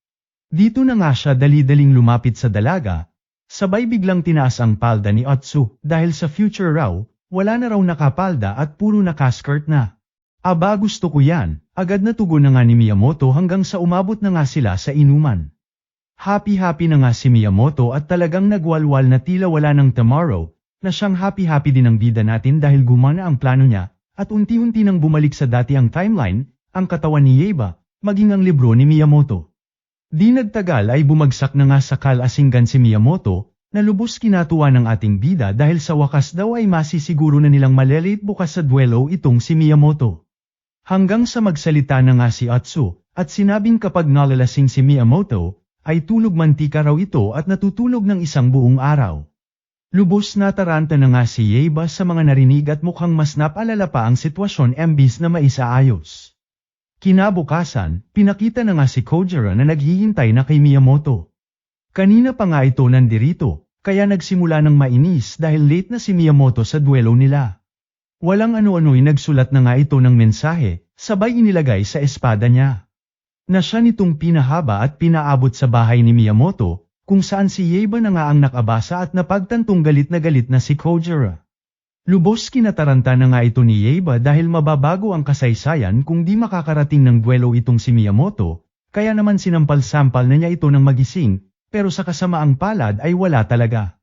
Dito na nga siya dali-daling lumapit sa dalaga, sabay biglang tinaas ang palda ni Atsu dahil sa future raw, wala na raw nakapalda at puro nakaskirt na. Aba gusto ko yan, agad na tugon na nga ni Miyamoto hanggang sa umabot na nga sila sa inuman. Happy-happy na nga si Miyamoto at talagang nagwalwal na tila wala ng tomorrow, na siyang happy-happy din ang bida natin dahil gumana ang plano niya, at unti-unti nang bumalik sa dati ang timeline, ang katawan ni Yeiba, maging ang libro ni Miyamoto. Di nagtagal ay bumagsak na nga sa kalasinggan si Miyamoto, na lubos kinatuwa ng ating bida dahil sa wakas daw ay masisiguro na nilang malelate bukas sa duelo itong si Miyamoto. Hanggang sa magsalita na nga si Atsu, at sinabing kapag nalalasing si Miyamoto, ay tulog mantika raw ito at natutulog ng isang buong araw. Lubos na taranta na nga si Yeiba sa mga narinig at mukhang mas napalala pa ang sitwasyon imbis na maisaayos. Kinabukasan, pinakita na nga si Kojiro na naghihintay na kay Miyamoto. Kanina pa nga ito nandirito, kaya nagsimula ng mainis dahil late na si Miyamoto sa duelo nila. Walang ano-ano'y nagsulat na nga ito ng mensahe, sabay inilagay sa espada niya. Na siya nitong pinahaba at pinaabot sa bahay ni Miyamoto, kung saan si Yeiba na nga ang nakabasa at napagtantong galit na si Kojiro. Lubos kinataranta na nga ito ni Yeiba dahil mababago ang kasaysayan kung di makakarating ng duelo itong si Miyamoto, kaya naman sinampal-sampal na niya ito ng magising, pero sa kasamaang palad ay wala talaga.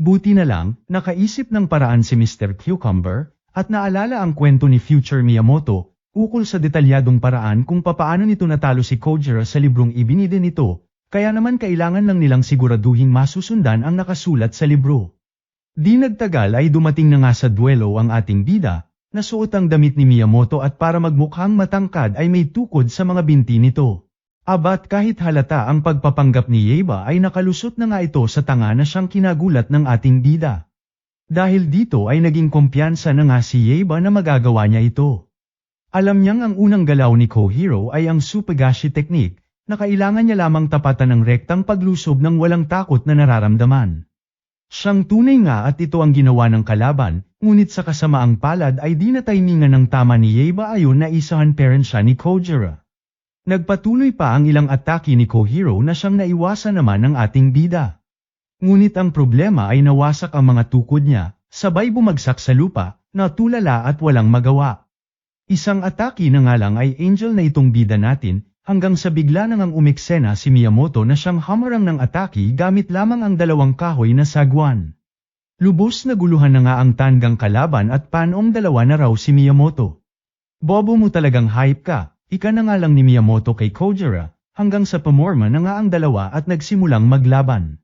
Buti na lang, nakaisip ng paraan si Mr. Cucumber, at naalala ang kwento ni Future Miyamoto, ukol sa detalyadong paraan kung papaano nito natalo si Kojiro sa librong ibinida nito. Kaya naman kailangan lang nilang siguraduhin masusundan ang nakasulat sa libro. Di nagtagal ay dumating na nga sa duelo ang ating bida, nasuot ang damit ni Miyamoto at para magmukhang matangkad ay may tukod sa mga binti nito. Abat kahit halata ang pagpapanggap ni Yeiba ay nakalusot na nga ito sa tanga na siyang kinagulat ng ating bida. Dahil dito ay naging kumpiyansa na nga si Yeiba na magagawa niya ito. Alam niyang ang unang galaw ni Kojiro ay ang Supagashi technique, na kailangan niya lamang tapatan ng rektang paglusob ng walang takot na nararamdaman. Siyang tunay nga at ito ang ginawa ng kalaban, ngunit sa kasamaang palad ay di natimingan ng tama ni Yeiba ayon na isahan parent siya ni Kojiro. Nagpatuloy pa ang ilang atake ni Kojiro na siyang naiwasan naman ng ating bida. Ngunit ang problema ay nawasak ang mga tukod niya, sabay bumagsak sa lupa, natulala at walang magawa. Isang atake na nga lang ay angel na itong bida natin, hanggang sa bigla nang umeksena si Miyamoto na siyang hamarang ng atake gamit lamang ang dalawang kahoy na sagwan. Lubos na guluhan na nga ang tanggang kalaban at panong dalawa na raw si Miyamoto. Bobo mo talagang hype ka, ika na nga lang ni Miyamoto kay Kojiro, hanggang sa pamorma na nga ang dalawa at nagsimulang maglaban.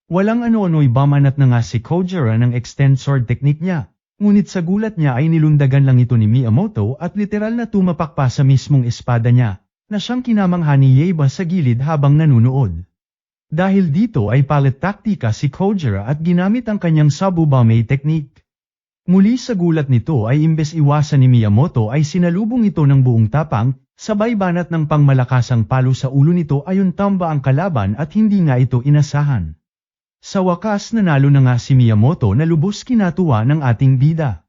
Walang ano-ano'y bamanat na nga si Kojiro ng extend sword technique niya, ngunit sa gulat niya ay nilundagan lang ito ni Miyamoto at literal na tumapak pa sa mismong espada niya, na siyang kinamangha ni Yeiba sa gilid habang nanunood. Dahil dito ay palit taktika si Kojiro at ginamit ang kanyang Sabubame technique. Muli sa gulat nito ay imbes iwasan ni Miyamoto ay sinalubong ito ng buong tapang, sabay banat ng pangmalakasang palo sa ulo nito ayon tamba ang kalaban at hindi nga ito inasahan. Sa wakas nanalo na nga si Miyamoto na lubos kinatuwa ng ating bida.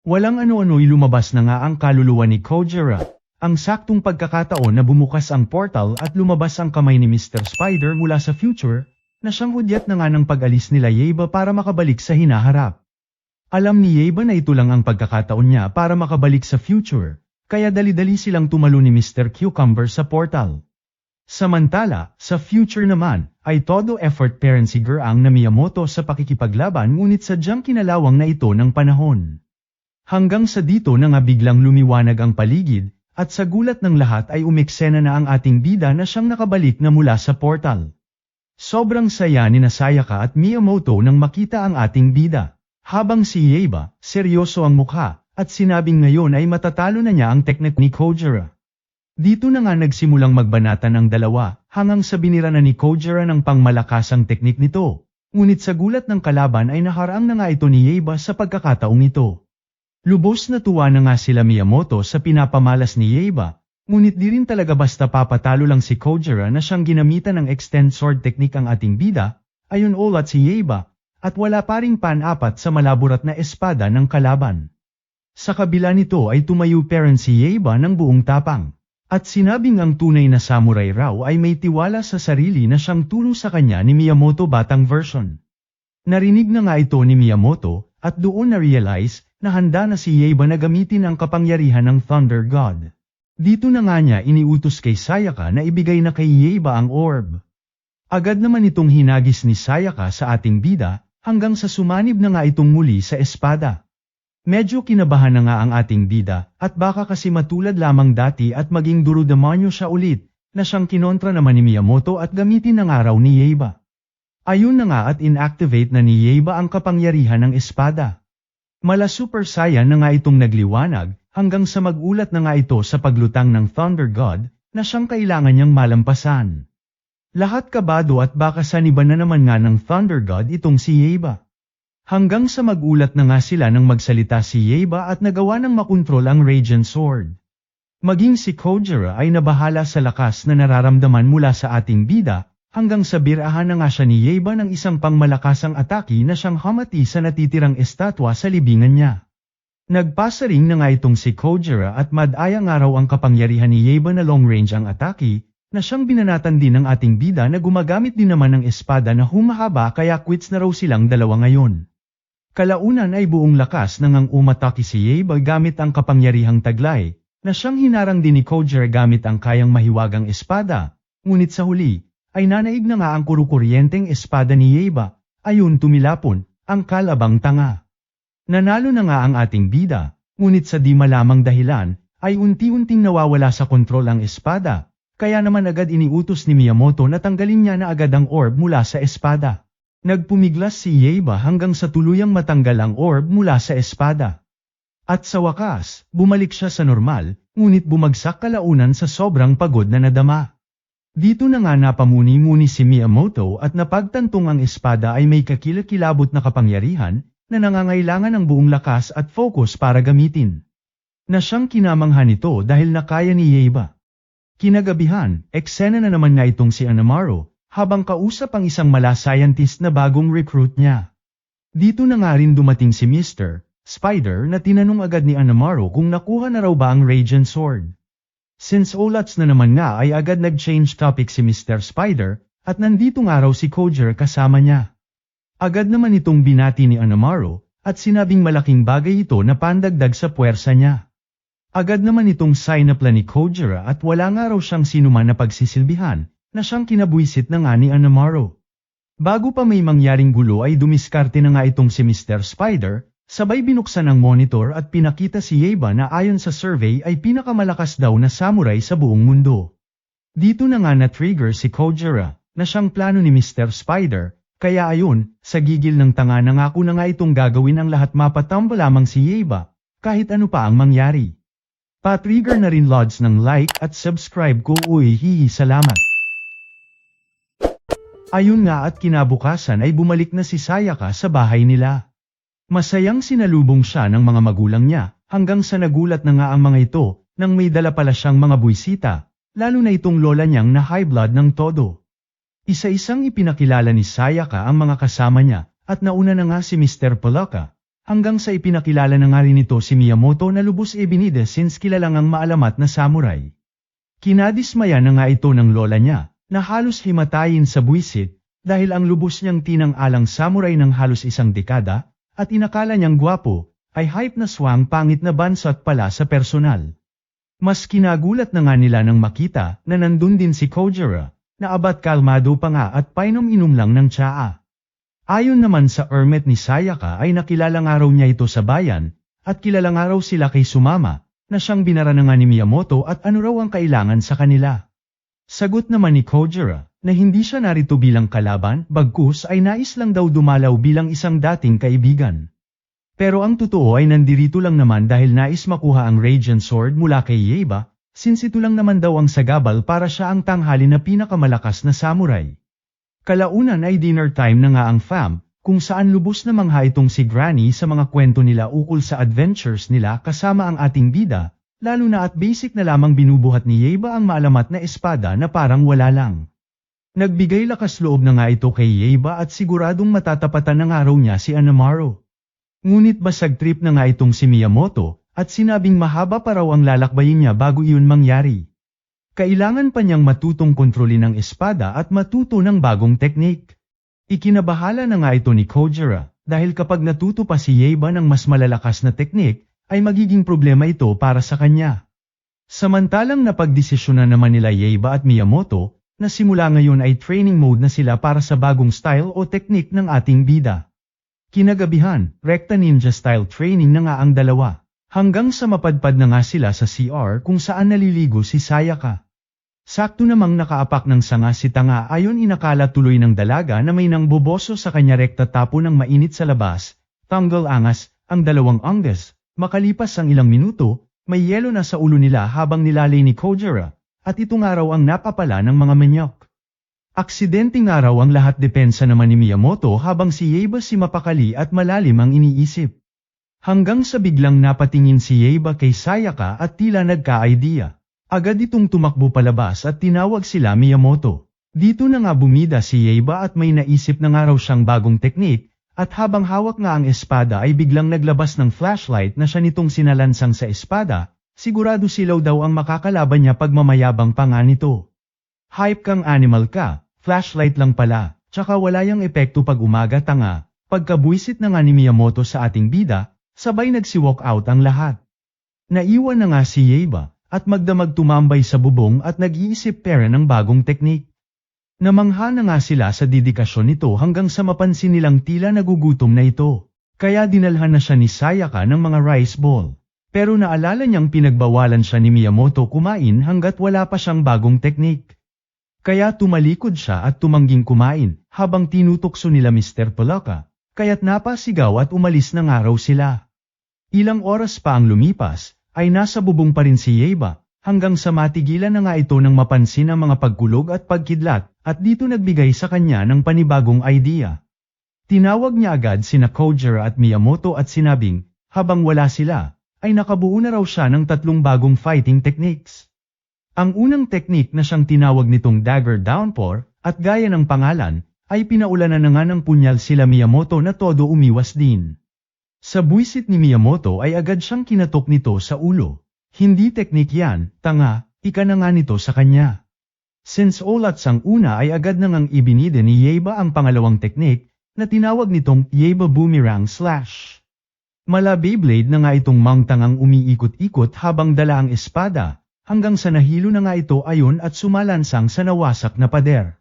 Walang ano-ano'y lumabas na nga ang kaluluwa ni Kojiro. Ang saktong pagkakataon na bumukas ang portal at lumabas ang kamay ni Mr. Spider mula sa future, na siyang hudyat na nga ng pag-alis nila Yaiba para makabalik sa hinaharap. Alam ni Yaiba na ito lang ang pagkakataon niya para makabalik sa future, kaya dali-dali silang tumalo ni Mr. Cucumber sa portal. Samantala, sa future naman, ay todo effort parent si Geraang na Miyamoto sa pakikipaglaban ngunit sadyang kinalawang na ito ng panahon. Hanggang sa dito na nga biglang lumiwanag ang paligid, at sa gulat ng lahat ay umeksena na ang ating bida na siyang nakabalik na mula sa portal. Sobrang saya ni Sayaka at Miyamoto nang makita ang ating bida, habang si Yaiba, seryoso ang mukha, at sinabing ngayon ay matatalo na niya ang teknik ni Kojiro. Dito na nga nagsimulang magbanatan ang dalawa, hanggang sa binira na ni Kojiro ng pangmalakasang teknik nito. Ngunit sa gulat ng kalaban ay naharang na nga ito ni Yaiba sa pagkakataong ito. Lubos na tuwa na nga sila Miyamoto sa pinapamalas ni Yaiba, ngunit di rin talaga basta papatalo lang si Kojiro na siyang ginamitan ng extend sword technique ang ating bida, ayon ulat si Yaiba, at wala pa ring pan-apat sa malaburat na espada ng kalaban. Sa kabila nito ay tumayo parent si Yaiba ng buong tapang. At sinabing ang tunay na samurai raw ay may tiwala sa sarili na siyang turo sa kanya ni Miyamoto batang version. Narinig na nga ito ni Miyamoto, at doon na-realize na handa na si Yaiba na gamitin ang kapangyarihan ng Thunder God. Dito na nga niya iniutos kay Sayaka na ibigay na kay Yaiba ang orb. Agad naman itong hinagis ni Sayaka sa ating bida, hanggang sa sumanib na nga itong muli sa espada. Medyo kinabahan na nga ang ating bida, at baka kasi matulad lamang dati at maging duro-demonyo siya ulit, na siyang kinontra naman ni Miyamoto at gamitin ng araw ni Yaiba. Ayun na nga at inactivate na ni Yaiba ang kapangyarihan ng espada. Mala Super Saiyan na nga itong nagliwanag, hanggang sa magulat na nga ito sa paglutang ng Thunder God, na siyang kailangan niyang malampasan. Lahat kabado at baka saniban na naman nga ng Thunder God itong si Yaiba. Hanggang sa magulat na nga sila nang magsalita si Yaiba at nagawa ng makontrol ang Radiant Sword. Maging si Kojiro ay nabahala sa lakas na nararamdaman mula sa ating bida, hanggang sa birahan na nga siya ni Yaiba ng isang pangmalakasang atake na siyang hamati sa natitirang estatwa sa libingan niya. Nagpasaring na nga itong si Kojiro at madaya nga raw ang kapangyarihan ni Yaiba na long range ang atake, na siyang binanatan din ng ating bida na gumagamit din naman ng espada na humahaba kaya quits na raw silang dalawa ngayon. Kalaunan ay buong lakas nang umatake si Yaiba gamit ang kapangyarihang taglay, na siyang hinarang din ni Kojiro gamit ang kayang mahiwagang espada, ngunit sa huli, ay nanaig na nga ang kurukuryenteng espada ni Yaiba, ayun tumilapon, ang kalabang tanga. Nanalo na nga ang ating bida, ngunit sa di malamang dahilan, ay unti-unting nawawala sa kontrol ang espada, kaya naman agad iniutos ni Miyamoto na tanggalin niya na agad ang orb mula sa espada. Nagpumiglas si Yaiba hanggang sa tuluyang matanggal ang orb mula sa espada. At sa wakas, bumalik siya sa normal, ngunit bumagsak kalaunan sa sobrang pagod na nadama. Dito na nga napamuni-muni si Miyamoto at napagtantong ang espada ay may kakilakilabot na kapangyarihan, na nangangailangan ng buong lakas at focus para gamitin. Na siyang kinamanghan ito dahil nakaya ni Yaiba. Kinagabihan, eksena na naman nga itong si Anamaro, habang kausap ang isang mala scientist na bagong recruit niya. Dito na nga rin dumating si Mr. Spider na tinanong agad ni Anamaro kung nakuha na raw ba ang Radiant Sword. Since ulats na naman nga ay agad nag-change topic si Mr. Spider, at nandito nga raw si Kojiro kasama niya. Agad naman itong binati ni Anamaro, at sinabing malaking bagay ito na pandagdag sa puwersa niya. Agad naman itong sinapla ni Kojiro at wala nga raw siyang sinuman na pagsisilbihan, na siyang kinabuisit na nga ni Anamaro. Bago pa may mangyaring gulo ay dumiskarte na nga itong si Mr. Spider, sabay binuksan ang monitor at pinakita si Yaiba na ayon sa survey ay pinakamalakas daw na samurai sa buong mundo. Dito na nga na-trigger si Kojiro, na siyang plano ni Mr. Spider, kaya ayon, sa gigil ng tanga nangako na nga itong gagawin ang lahat mapatamba lamang si Yaiba, kahit ano pa ang mangyari. Pa-trigger na rin lods ng like at subscribe ko hihi salamat. Ayun nga at kinabukasan ay bumalik na si Sayaka sa bahay nila. Masayang sinalubong siya ng mga magulang niya, hanggang sa nagulat na nga ang mga ito, nang may dala pala siyang mga buwisita, lalo na itong lola niyang na high blood ng todo. Isa-isang ipinakilala ni Sayaka ang mga kasama niya, at nauna na nga si Mr. Palaka, hanggang sa ipinakilala na nga rin ito si Miyamoto na lubos ibinida since kilalang ang maalamat na samurai. Kinadismaya na nga ito ng lola niya, na halos himatayin sa buwisit, Dahil ang lubos niyang tinang-alang samurai ng halos isang dekada, at inakala niyang gwapo, ay hype na swang pangit na bansot pala sa personal. Mas kinagulat na nga nila nang makita na nandun din si Kojiro, na abat kalmado pa nga at painom-inom lang ng tsaa. Ayon naman sa ermet ni Sayaka ay nakilala nga raw niya ito sa bayan, at kilala nga raw sila kay Sumama, na siyang binara na nga ni Miyamoto at ano raw ang kailangan sa kanila. Sagot naman ni Kojiro, na hindi siya narito bilang kalaban, bagkus ay nais lang daw dumalaw bilang isang dating kaibigan. Pero ang totoo ay nandirito lang naman dahil nais makuha ang Radiant Sword mula kay Yaiba, since ito lang naman daw ang sagabal para siya ang tanghali na pinakamalakas na samurai. Kalaunan ay dinner time na nga ang fam, kung saan lubos na mangha itong si Granny sa mga kwento nila ukol sa adventures nila kasama ang ating bida, lalo na at basic na lamang binubuhat ni Yaiba ang maalamat na espada na parang wala lang. Nagbigay lakas loob na nga ito kay Yaiba at siguradong matatapatan ng araw niya si Anamaro. Ngunit basag trip na nga itong si Miyamoto, at sinabing mahaba pa raw ang lalakbayin niya bago iyon mangyari. Kailangan pa niyang matutong kontrolin ang espada at matuto ng bagong teknik. Ikinabahala na nga ito ni Kojiro, dahil kapag natuto pa si Yaiba ng mas malalakas na teknik, ay magiging problema ito para sa kanya. Samantalang napagdesisyonan naman nila Yaiba at Miyamoto, na simula ngayon ay training mode na sila para sa bagong style o teknik ng ating bida. Kinagabihan, rekta ninja style training na nga ang dalawa. Hanggang sa mapadpad na nga sila sa CR kung saan naliligo si Sayaka. Sakto namang nakaapak ng sanga si Tanga ayon inakala tuloy ng dalaga na may nang boboso sa kanya rekta tapo ng mainit sa labas, tanggal angas, ang dalawang anggas, makalipas ang ilang minuto, may yelo na sa ulo nila habang nilalay ni Kojiro, at ito nga raw ang napapala ng mga menyok. Aksidente nga raw ang lahat depensa naman ni Miyamoto habang si Yaiba si mapakali at malalim ang iniisip. Hanggang sa biglang napatingin si Yaiba kay Sayaka at tila nagka-idea. Agad itong tumakbo palabas at tinawag sila Miyamoto. Dito na nga bumida si Yaiba at may naisip na nga raw siyang bagong teknik, at habang hawak nga ang espada ay biglang naglabas ng flashlight na siya nitong sinalansang sa espada, sigurado silaw daw ang makakalaban niya pagmamayabang pa nga nito. Hype kang animal ka, flashlight lang pala, tsaka wala yang epekto pag umaga tanga, pagkabuisit na nga ni Miyamoto sa ating bida, sabay nagsi-walk out ang lahat. Naiwan na nga si Yaiba, at magdamag tumambay sa bubong at nag-iisip pera ng bagong teknik. Namangha na nga sila sa dedikasyon nito hanggang sa mapansin nilang tila nagugutom na ito. Kaya dinalhan na siya ni Sayaka ng mga rice ball. Pero naalala niyang pinagbawalan siya ni Miyamoto kumain hanggat wala pa siyang bagong teknik. Kaya tumalikod siya at tumangging kumain habang tinutokso nila Mr. Palaka. Kaya't napasigaw at umalis na nga raw sila. Ilang oras pa ang lumipas, ay nasa bubong pa rin si Yaiba, hanggang sa matigilan na nga ito nang mapansin ang mga pagkulog at pagkidlat, at dito nagbigay sa kanya ng panibagong idea. Tinawag niya agad sina Kojiro at Miyamoto at sinabing, habang wala sila, ay nakabuo na raw siya ng 3 bagong fighting techniques. Ang unang teknik na siyang tinawag nitong Dagger Downpour, at gaya ng pangalan, ay pinaulanan na nga ng punyal sila Miyamoto na todo umiwas din. Sa buwisit ni Miyamoto ay agad siyang kinatok nito sa ulo. Hindi teknik yan, tanga, ika na nga nito sa kanya. Since olats ang una ay agad na ngang ibinida ni Yaiba ang pangalawang teknik, na tinawag nitong Yaiba Boomerang Slash. Mala Beyblade na nga itong mangtangang umiikot-ikot habang dala ang espada, hanggang sa nahilo na nga ito ayon at sumalansang sa nawasak na pader.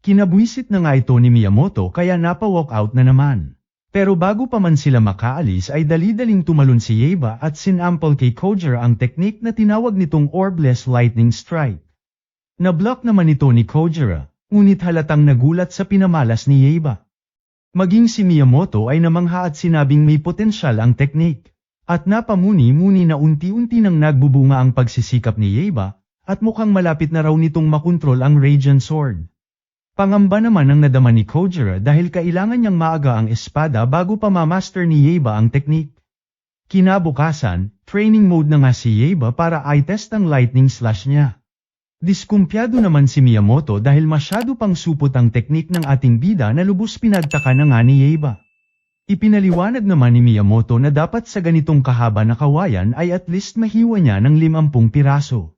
Kinabuisit na nga ito ni Miyamoto kaya napa-walk out na naman. Pero bago pa man sila makaalis ay dali-daling tumalon si Yaiba at sinampal kay Kojiro ang teknik na tinawag nitong Orbless Lightning Strike. Nablock naman ito ni Kojiro, ngunit halatang nagulat sa pinamalas ni Yaiba. Maging si Miyamoto ay namangha at sinabing may potensyal ang teknik. At napamuni-muni na unti-unti nang nagbubunga ang pagsisikap ni Yaiba, at mukhang malapit na raw nitong makontrol ang Radiant Sword. Pangamba naman ang nadama ni Kojiro dahil kailangan niyang maaga ang espada bago pa ma-master ni Yaiba ang teknik. Kinabukasan, training mode na nga si Yaiba para i-test ang lightning slash niya. Diskumpyado naman si Miyamoto dahil masyado pang supot ang teknik ng ating bida na lubos pinagtaka na nga ni Yaiba. Ipinaliwanag naman ni Miyamoto na dapat sa ganitong kahaba na kawayan ay at least mahiwa niya ng 50 piraso.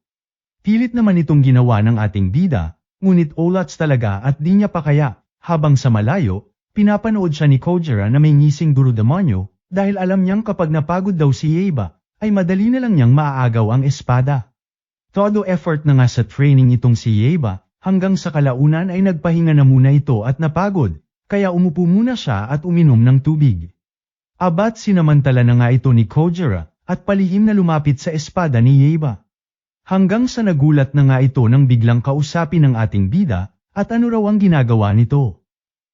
Pilit naman itong ginawa ng ating bida, ngunit olats talaga at di niya pa kaya, habang sa malayo, pinapanood siya ni Kojiro na may ngising duro-demonyo, dahil alam niyang kapag napagod daw si Yaiba, ay madali na lang niyang maaagaw ang espada. Todo effort na nga sa training itong si Yaiba, hanggang sa kalaunan ay nagpahinga na muna ito at napagod, kaya umupo muna siya at uminom ng tubig. Abat sinamantala na nga ito ni Kojiro, at palihim na lumapit sa espada ni Yaiba. Hanggang sa nagulat na nga ito nang biglang kausapin ng ating bida, at ano raw ang ginagawa nito.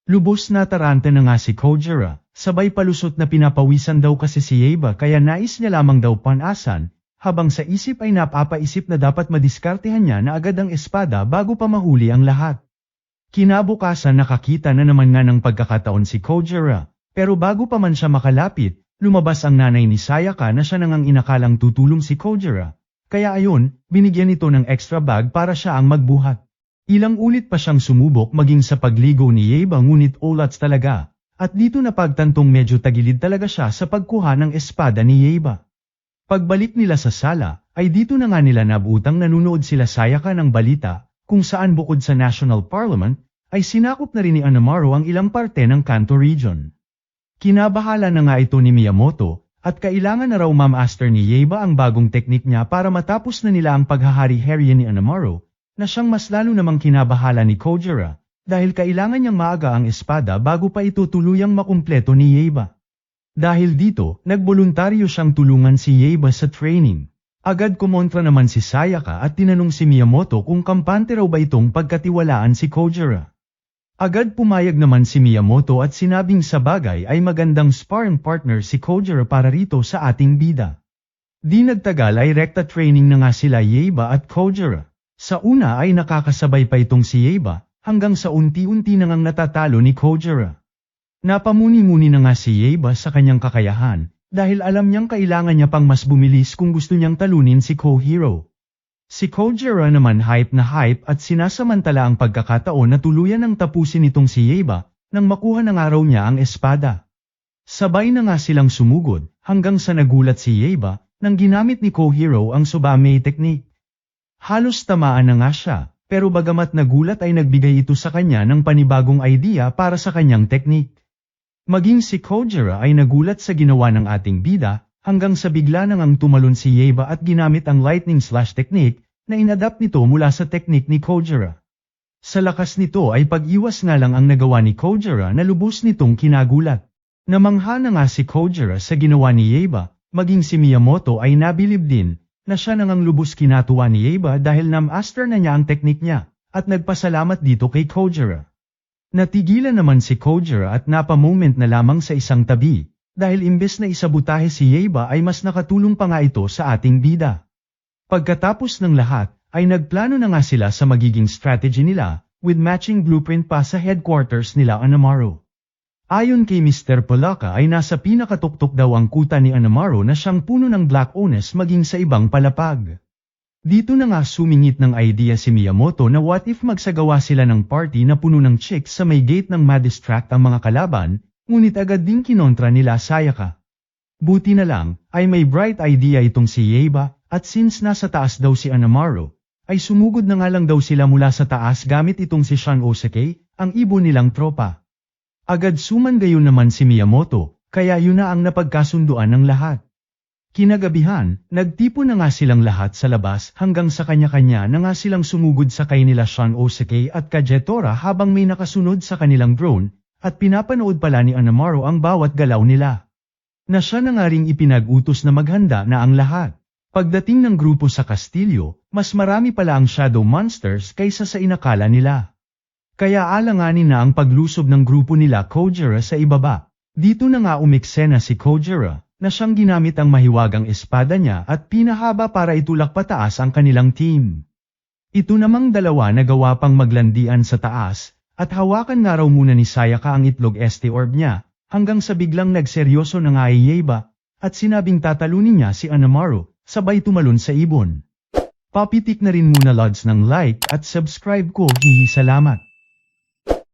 Lubos na taranta na nga si Kojiro, sabay palusot na pinapawisan daw kasi si Yaiba kaya nais niya lamang daw panasan, habang sa isip ay napapaisip na dapat madiskartehan niya na agad ang espada bago pa mahuli ang lahat. Kinabukasan nakakita na naman nga ng pagkakataon si Kojiro, pero bago pa man siya makalapit, lumabas ang nanay ni Sayaka na siya nang inakalang tutulong si Kojiro. Kaya ayon, binigyan ito ng extra bag para siya ang magbuhat. Ilang ulit pa siyang sumubok maging sa pagligo ni Yaiba ngunit ulats talaga, at dito napagtantong medyo tagilid talaga siya sa pagkuha ng espada ni Yaiba. Pagbalik nila sa sala, ay dito na nga nila nabutang nanunood sila Sayaka ng balita, kung saan bukod sa National Parliament, ay sinakop na rin ni Anamaru ang ilang parte ng Kanto Region. Kinabahala na nga ito ni Miyamoto, at kailangan na raw ma-master ni Yaiba ang bagong teknik niya para matapos na nila ang paghahari-harya ni Anamaru, na siyang mas lalo namang kinabahala ni Kojiro, dahil kailangan niyang maaga ang espada bago pa ito tuluyang makumpleto ni Yaiba. Dahil dito, nagboluntaryo siyang tulungan si Yaiba sa training. Agad kumontra naman si Sayaka at tinanong si Miyamoto kung kampante raw ba itong pagkatiwalaan si Kojiro. Agad pumayag naman si Miyamoto at sinabing sa bagay ay magandang sparring partner si Kojiro para rito sa ating bida. Di nagtagal ay rekta training na nga sila Yaiba at Kojiro. Sa una ay nakakasabay pa itong si Yaiba, hanggang sa unti-unti na ngang natatalo ni Kojiro. Napamuni-muni na nga si Yaiba sa kanyang kakayahan, dahil alam niyang kailangan niya pang mas bumilis kung gusto niyang talunin si Kojiro. Si Kojiro naman hype na hype at sinasamantala ang pagkakataon na tuluyan ng tapusin itong si Yaiba, nang makuha ng araw niya ang espada. Sabay na nga silang sumugod, hanggang sa nagulat si Yaiba, nang ginamit ni Kojiro ang Subame technique. Halos tamaan na nga siya, pero bagamat nagulat ay nagbigay ito sa kanya ng panibagong idea para sa kanyang technique. Maging si Kojiro ay nagulat sa ginawa ng ating bida, hanggang sa bigla nang ang tumalon si Yaiba at ginamit ang lightning slash technique, na inadapt nito mula sa technique ni Kojiro. Sa lakas nito ay pag-iwas nga lang ang nagawa ni Kojiro na lubos nitong kinagulat. Namangha na nga si Kojiro sa ginawa ni Yaiba, maging si Miyamoto ay nabilib din, na siya nang ang lubos kinatuwa ni Yaiba dahil na-master na niya ang teknik niya, at nagpasalamat dito kay Kojiro. Natigilan naman si Kojiro at napa-moment na lamang sa isang tabi, dahil imbes na isabutahe si Yaiba ay mas nakatulong pa nga ito sa ating bida. Pagkatapos ng lahat, ay nagplano na nga sila sa magiging strategy nila, with matching blueprint pa sa headquarters nila Anamaru. Ayon kay Mr. Palaka ay nasa pinakatuktok daw ang kuta ni Anamaru na siyang puno ng Black Ones maging sa ibang palapag. Dito na nga sumingit ng idea si Miyamoto na what if magsagawa sila ng party na puno ng chicks sa may gate ng ma-distract ang mga kalaban, ngunit agad ding kinontra nila Sayaka. Buti na lang, ay may bright idea itong si Yaiba, at since nasa taas daw si Anamaru, ay sumugod na nga lang daw sila mula sa taas gamit itong si Shan Osake, ang ibon nilang tropa. Agad sumangayon naman si Miyamoto, kaya yun na ang napagkasunduan ng lahat. Kinagabihan, nagtipon na nga silang lahat sa labas hanggang sa kanya-kanya na nga silang sumugod sa kay nila Shan Osake at Kagetora habang may nakasunod sa kanilang drone, at pinapanood pala ni Anamaru ang bawat galaw nila. Na siya na nga ring ipinag-utos na maghanda na ang lahat. Pagdating ng grupo sa kastilyo, mas marami pala ang shadow monsters kaysa sa inakala nila. Kaya alanganin na ang paglusob ng grupo nila Kojiro sa ibaba. Dito na nga umiksena si Kojiro, na siyang ginamit ang mahiwagang espada niya at pinahaba para itulak pataas ang kanilang team. Ito namang dalawa na gawa pang maglandian sa taas, at hawakan nga raw muna ni Sayaka ang itlog este orb niya, hanggang sa biglang nagseryoso na nga ay Yaiba, at sinabing tatalunin niya si Anamaru, sabay tumalon sa ibon. Papitik na rin muna lods ng like at subscribe ko, hihi salamat.